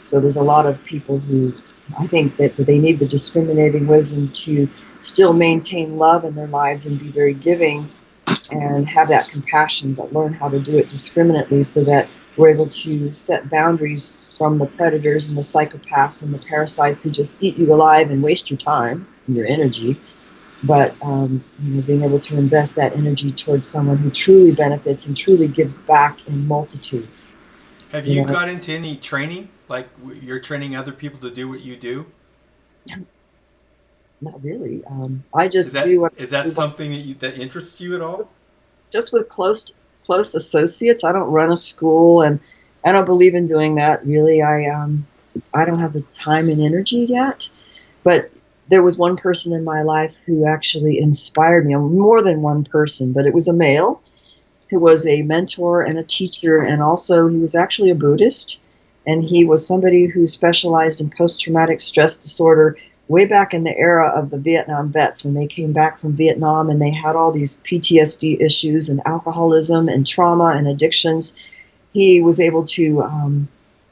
So there's a lot of people who, I think, that they need the discriminating wisdom to still maintain love in their lives and be very giving and have that compassion, but learn how to do it discriminately, so that we're able to set boundaries from the predators and the psychopaths and the parasites who just eat you alive and waste your time and your energy. But being able to invest that energy towards someone who truly benefits and truly gives back in multitudes. Have you got into any training? Like you're training other people to do what you do? Not really. I just do. Is that something that interests you at all? Just with close associates. I don't run a school, and I don't believe in doing that. Really, I don't have the time and energy yet. But there was one person in my life who actually inspired me. More than one person, but it was a male who was a mentor and a teacher, and also he was actually a Buddhist, and he was somebody who specialized in post-traumatic stress disorder way back in the era of the Vietnam vets, when they came back from Vietnam and they had all these PTSD issues and alcoholism and trauma and addictions. He was able to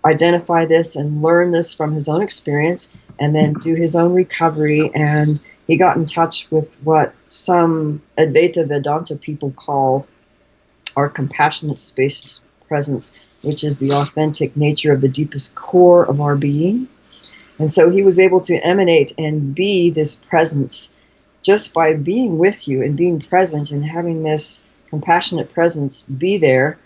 identify this and learn this from his own experience, and then do his own recovery. And he got in touch with what some Advaita Vedanta people call our compassionate spacious presence, which is the authentic nature of the deepest core of our being. And so he was able to emanate and be this presence just by being with you and being present and having this compassionate presence be there.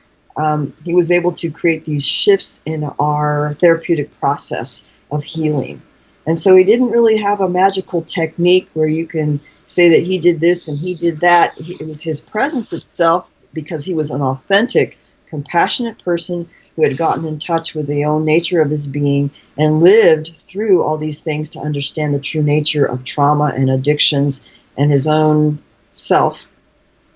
He was able to create these shifts in our therapeutic process of healing. And so he didn't really have a magical technique where you can say that he did this and he did that. It was his presence itself, because he was an authentic, compassionate person who had gotten in touch with the own nature of his being and lived through all these things to understand the true nature of trauma and addictions and his own self,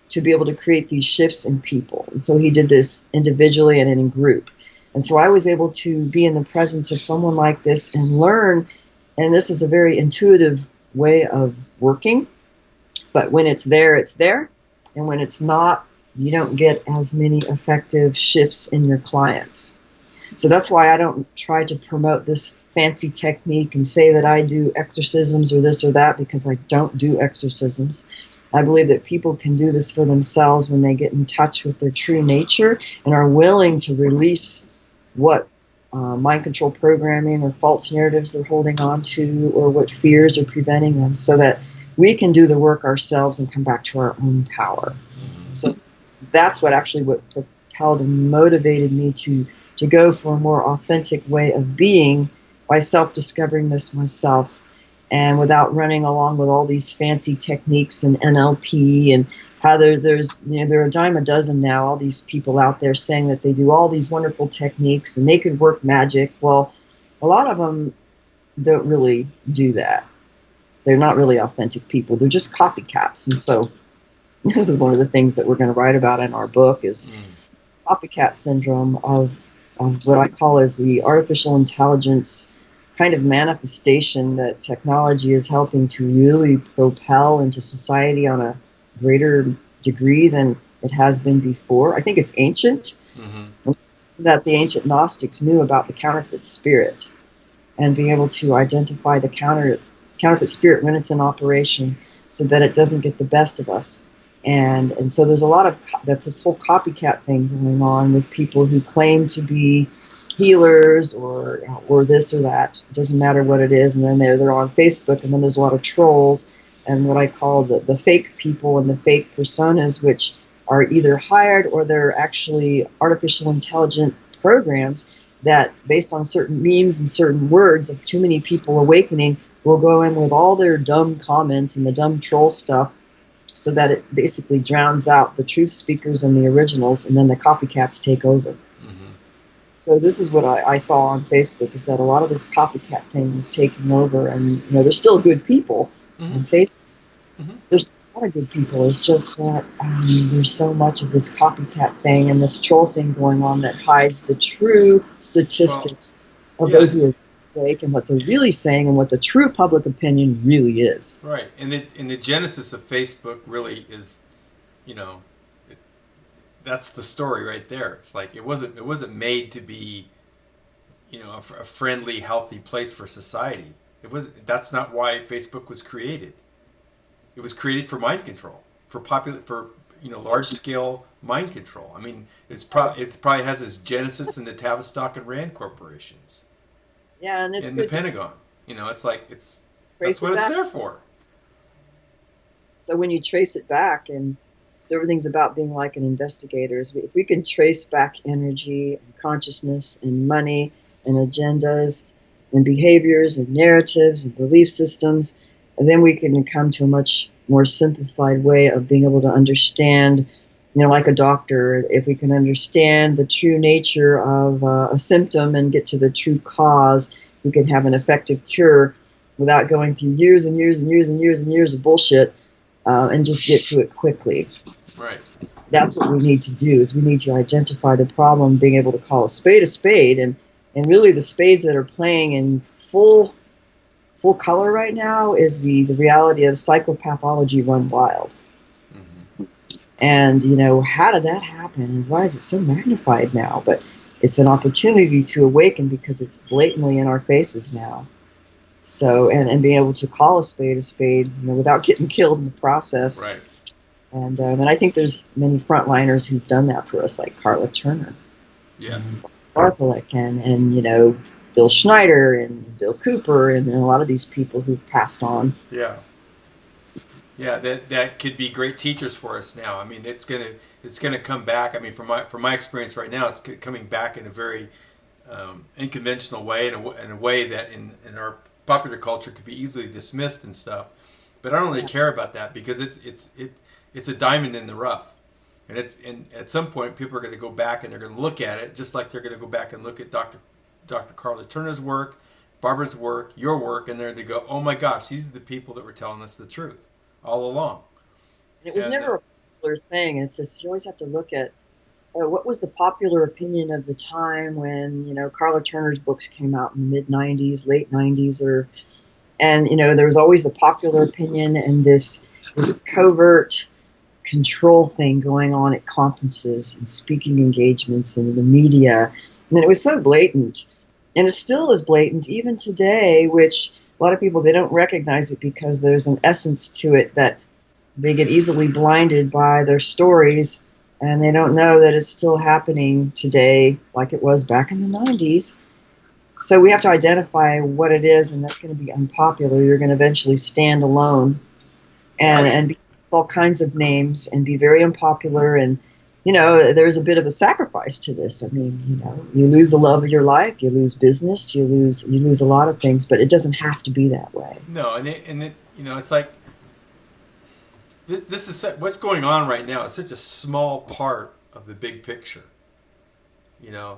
to be able to create these shifts in people. And so he did this individually and in group. And so I was able to be in the presence of someone like this and learn. And this is a very intuitive way of working. But when it's there, it's there. And when it's not, you don't get as many effective shifts in your clients. So that's why I don't try to promote this fancy technique and say that I do exorcisms or this or that, because I don't do exorcisms. I believe that people can do this for themselves when they get in touch with their true nature and are willing to release what mind control programming or false narratives they're holding on to, or what fears are preventing them, so that we can do the work ourselves and come back to our own power. So that's what propelled and motivated me to go for a more authentic way of being, by self-discovering this myself, and without running along with all these fancy techniques and NLP and how there's there are a dime a dozen now, all these people out there saying that they do all these wonderful techniques and they could work magic. Well, a lot of them don't really do that. They're not really authentic people. They're just copycats. And so this is one of the things that we're going to write about in our book, is copycat syndrome of what I call as the artificial intelligence kind of manifestation that technology is helping to really propel into society on a greater degree than it has been before. I think it's ancient, that the ancient Gnostics knew about the counterfeit spirit and being able to identify the counterfeit spirit when it's in operation, so that it doesn't get the best of us. And so there's a lot of that's this whole copycat thing going on with people who claim to be healers or this or that. It doesn't matter what it is. And then they're on Facebook, and then there's a lot of trolls and what I call the fake people and the fake personas, which are either hired or they're actually artificial intelligent programs that, based on certain memes and certain words of too many people awakening, will go in with all their dumb comments and the dumb troll stuff, so that it basically drowns out the truth speakers and the originals, and then the copycats take over. So this is what I saw on Facebook, is that a lot of this copycat thing was taking over, and there's still good people on Facebook. There's a lot of good people. It's just that there's so much of this copycat thing and this troll thing going on that hides the true statistics of those who are awake and what they're really saying and what the true public opinion really is. Right, and the genesis of Facebook really is, that's the story right there. It's like it wasn't made to be, a friendly, healthy place for society. That's not why Facebook was created. It was created for mind control, for large scale mind control. I mean, it probably has its genesis in the Tavistock and Rand corporations. Yeah, and it's in good the Pentagon. That's what it's there for. So when you trace it back, and everything's about being like an investigator, if we can trace back energy and consciousness and money and agendas and behaviors and narratives and belief systems, and then we can come to a much more simplified way of being able to understand, like a doctor, if we can understand the true nature of a symptom and get to the true cause, we can have an effective cure without going through years and years and years and years and years of bullshit, and just get to it quickly. Right. That's what we need to do, is we need to identify the problem, being able to call a spade, and really the spades that are playing in full color right now is the reality of psychopathology run wild. And, how did that happen? And why is it so magnified now? But it's an opportunity to awaken, because it's blatantly in our faces now. So, and being able to call a spade, without getting killed in the process. Right. And I think there's many frontliners who've done that for us, like Carla Turner. Yes. Bartholek and Phil Schneider and Bill Cooper and a lot of these people who've passed on. Yeah. Yeah, that could be great teachers for us now. I mean, it's gonna come back. I mean, from my experience right now, it's coming back in a very unconventional way, in a way that in our popular culture could be easily dismissed and stuff. But I don't really care about that because it's a diamond in the rough. And at some point, people are going to go back and they're going to look at it, just like they're going to go back and look at Dr. Carla Turner's work, Barbara's work, your work, and they're going to go, oh my gosh, these are the people that were telling us the truth all along. And it was never a popular thing. It's just, you always have to look at what was the popular opinion of the time when, Carla Turner's books came out in the mid-90s, late 90s, and there was always the popular opinion and this covert control thing going on at conferences and speaking engagements and the media. And it was so blatant. And it still is blatant even today, which a lot of people, they don't recognize it because there's an essence to it that they get easily blinded by their stories, and they don't know that it's still happening today like it was back in the 90s. So we have to identify what it is, and that's going to be unpopular. You're going to eventually stand alone and be all kinds of names and be very unpopular. And, there's a bit of a sacrifice to this. I mean, you lose the love of your life, you lose business, you lose a lot of things, but it doesn't have to be that way. No, and it's like, this is what's going on right now. It's such a small part of the big picture.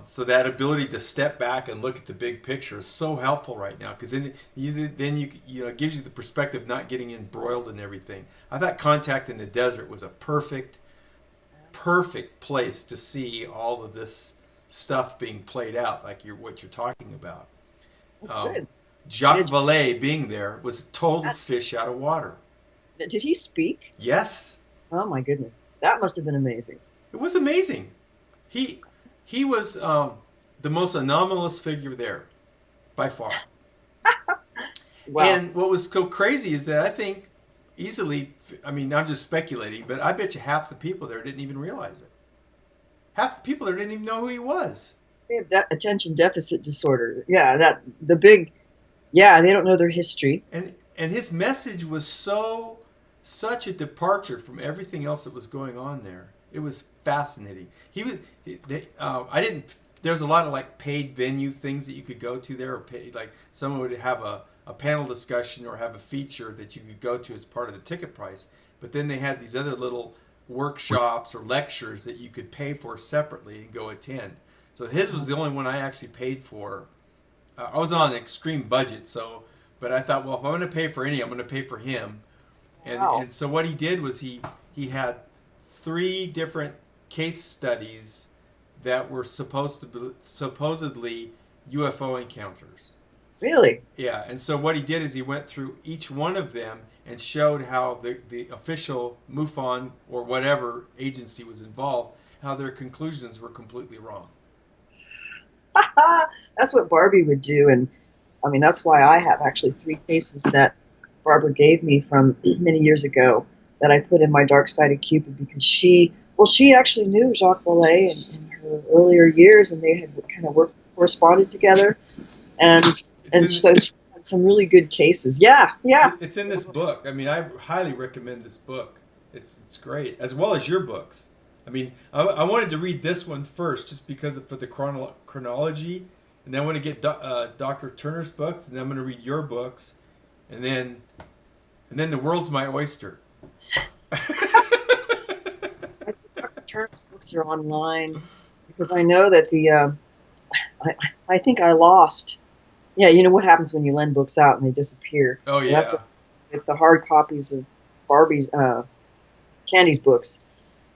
So that ability to step back and look at the big picture is so helpful right now, because then it gives you the perspective of not getting embroiled in everything. I thought Contact in the Desert was a perfect place to see all of this stuff being played out, like what you're talking about. Jacques Vallée being there was a total fish out of water. Did he speak? Yes. Oh my goodness, that must have been amazing. It was amazing. He was the most anomalous figure there, by far. Wow. And what was so crazy is that I think easily, I'm just speculating, but I bet you half the people there didn't even realize it. Half the people there didn't even know who he was. They have that attention deficit disorder. Yeah, they don't know their history. And his message was such a departure from everything else that was going on there. It was fascinating. There's a lot of like paid venue things that you could go to there, or like someone would have a panel discussion or have a feature that you could go to as part of the ticket price. But then they had these other little workshops or lectures that you could pay for separately and go attend. So his was the only one I actually paid for. I was on an extreme budget, but I thought, well, if I'm going to pay for any, I'm going to pay for him. And so what he did was he had 3 different case studies that were supposedly UFO encounters. Really? Yeah, and so what he did is he went through each one of them and showed how the official MUFON or whatever agency was involved, how their conclusions were completely wrong. That's what Barbie would do, and that's why I have actually 3 cases that Barbara gave me from many years ago that I put in my Dark Side of Cupid, because she actually knew Jacques Vallée in her earlier years, and they had kind of corresponded together, and so she had some really good cases. Yeah. It's in this book. I highly recommend this book. It's great, as well as your books. I wanted to read this one first just because for the chronology, and then I want to get Dr. Turner's books, and then I'm going to read your books, and then the world's my oyster. Dr. Turner's books are online, because I know that I think I lost. Yeah, you know what happens when you lend books out and they disappear. Oh yeah. That's with the hard copies of Barbie's Candy's books.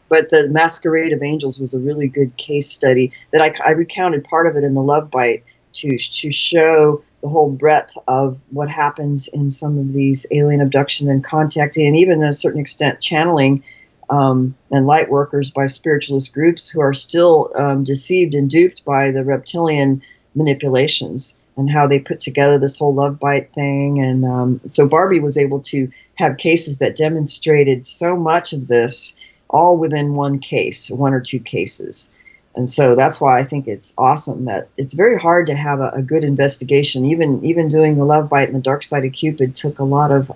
But the Masquerade of Angels was a really good case study that I recounted part of it in the Love Bite to show the whole breadth of what happens in some of these alien abduction and contacting, and even to a certain extent channeling and light workers by spiritualist groups who are still deceived and duped by the reptilian manipulations, and how they put together this whole Love Bite thing. And so Barbie was able to have cases that demonstrated so much of this, all within one case, 1 or 2 cases. And so that's why I think it's awesome that it's very hard to have a good investigation. Even doing the Love Bite and the Dark Side of Cupid took a lot of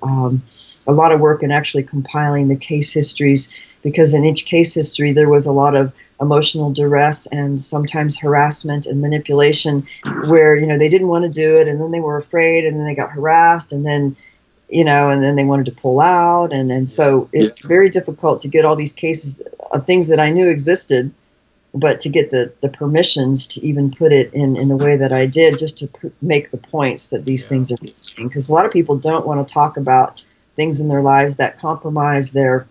work in actually compiling the case histories, because in each case history there was a lot of emotional duress and sometimes harassment and manipulation, where they didn't want to do it, and then they were afraid, and then they got harassed, and then and then they wanted to pull out, and so it's very difficult to get all these cases of things that I knew existed, but to get the permissions to even put it in the way that I did, just to make the points that these things are happening. Because a lot of people don't want to talk about things in their lives that compromise their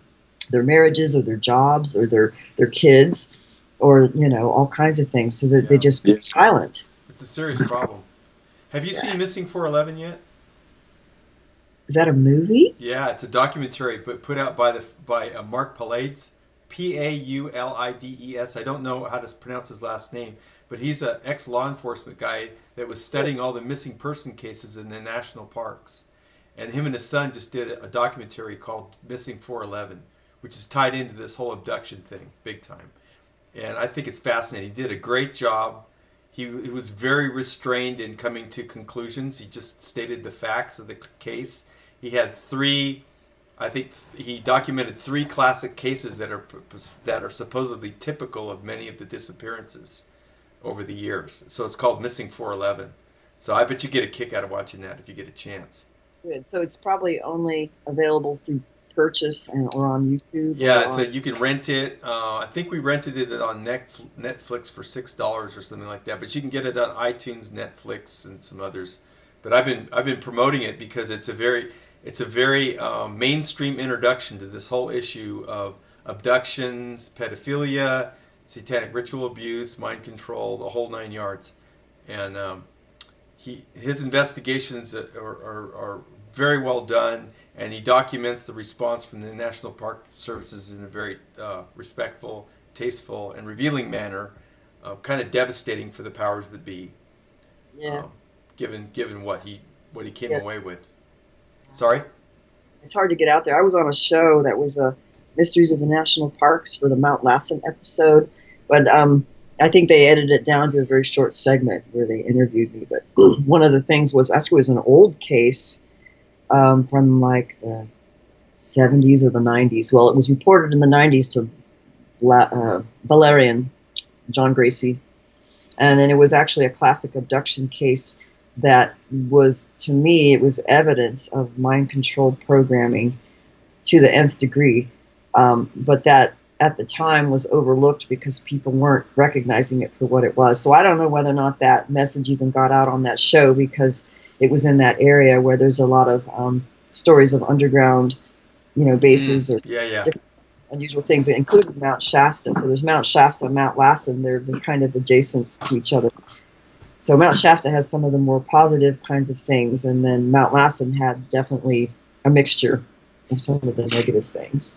marriages or their jobs or their kids, or all kinds of things, so that they just go silent. It's a serious problem. Have you seen Missing 411 yet? Is that a movie? Yeah, it's a documentary, but put out by Mark Paulides. Paulides. I don't know how to pronounce his last name, but he's an ex-law enforcement guy that was studying all the missing person cases in the national parks. And him and his son just did a documentary called Missing 411, which is tied into this whole abduction thing big time. And I think it's fascinating. He did a great job. He was very restrained in coming to conclusions. He just stated the facts of the case. He had he documented 3 classic cases that are supposedly typical of many of the disappearances over the years. So it's called Missing 411. So I bet you get a kick out of watching that if you get a chance. Good. So it's probably only available through purchase or on YouTube? Yeah, you can rent it. I think we rented it on Netflix for $6 or something like that. But you can get it on iTunes, Netflix, and some others. But I've been promoting it because it's a very mainstream introduction to this whole issue of abductions, pedophilia, satanic ritual abuse, mind control, the whole 9 yards. And his investigations are very well done, and he documents the response from the National Park Services in a very respectful, tasteful, and revealing manner, kind of devastating for the powers that be. Yeah. Given what he came away with. Sorry? It's hard to get out there. I was on a show that was Mysteries of the National Parks for the Mount Lassen episode, but I think they edited it down to a very short segment where they interviewed me. But one of the things was, actually, it was an old case from like the 70s or the 90s. Well, it was reported in the 90s to Valerian, John Gracie. And then it was actually a classic abduction case that was, to me, it was evidence of mind control programming to the nth degree. But that at the time was overlooked because people weren't recognizing it for what it was. So I don't know whether or not that message even got out on that show, because it was in that area where there's a lot of stories of underground, bases or different unusual things, including Mount Shasta. So there's Mount Shasta and Mount Lassen. They're kind of adjacent to each other. So Mount Shasta has some of the more positive kinds of things, and then Mount Lassen had definitely a mixture of some of the negative things.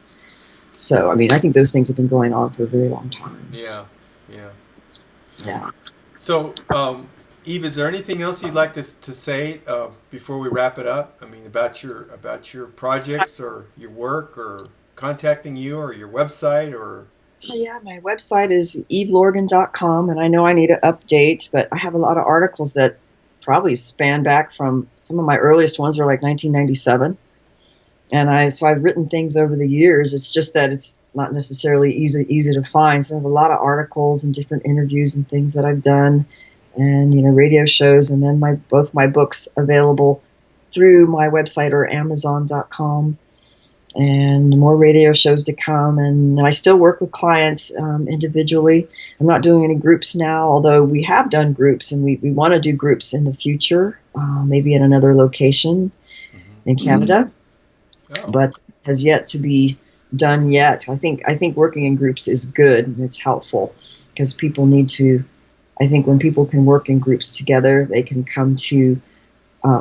So, I think those things have been going on for a very long time. Yeah. Yeah. So, Eve, is there anything else you'd like to say before we wrap it up? About your projects or your work, or contacting you, or your website, or... Yeah, my website is evelorgen.com, and I know I need to update, but I have a lot of articles that probably span back from, some of my earliest ones are like 1997. And I've written things over the years. It's just that it's not necessarily easy to find. So I have a lot of articles and different interviews and things that I've done, and radio shows, and then both my books available through my website or Amazon.com, and more radio shows to come. And I still work with clients individually. I'm not doing any groups now, although we have done groups, and we want to do groups in the future, maybe in another location in Canada. Oh. But has yet to be done yet. I think working in groups is good, and it's helpful, because people need to, I think when people can work in groups together, they can come to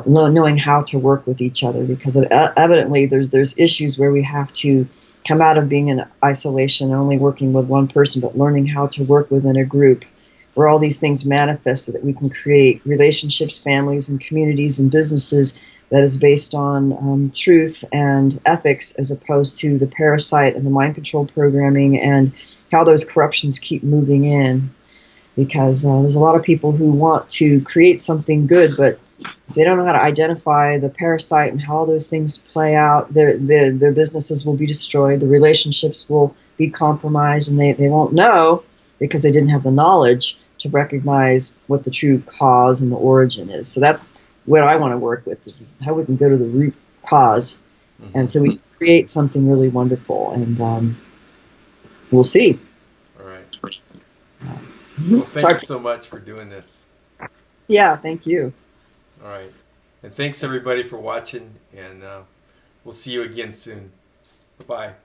knowing how to work with each other, because evidently there's issues where we have to come out of being in isolation, only working with one person, but learning how to work within a group where all these things manifest, so that we can create relationships, families, and communities and businesses that is based on truth and ethics, as opposed to the parasite and the mind control programming and how those corruptions keep moving in. because there's a lot of people who want to create something good, but they don't know how to identify the parasite and how those things play out. Their businesses will be destroyed, the relationships will be compromised, and they won't know because they didn't have the knowledge to recognize what the true cause and the origin is. So that's what I want to work with. This is how we can go to the root cause, and so we create something really wonderful, and we'll see. All right. Well, thanks so much for doing this. Yeah, thank you. All right. And thanks everybody for watching, and we'll see you again soon. Bye-bye.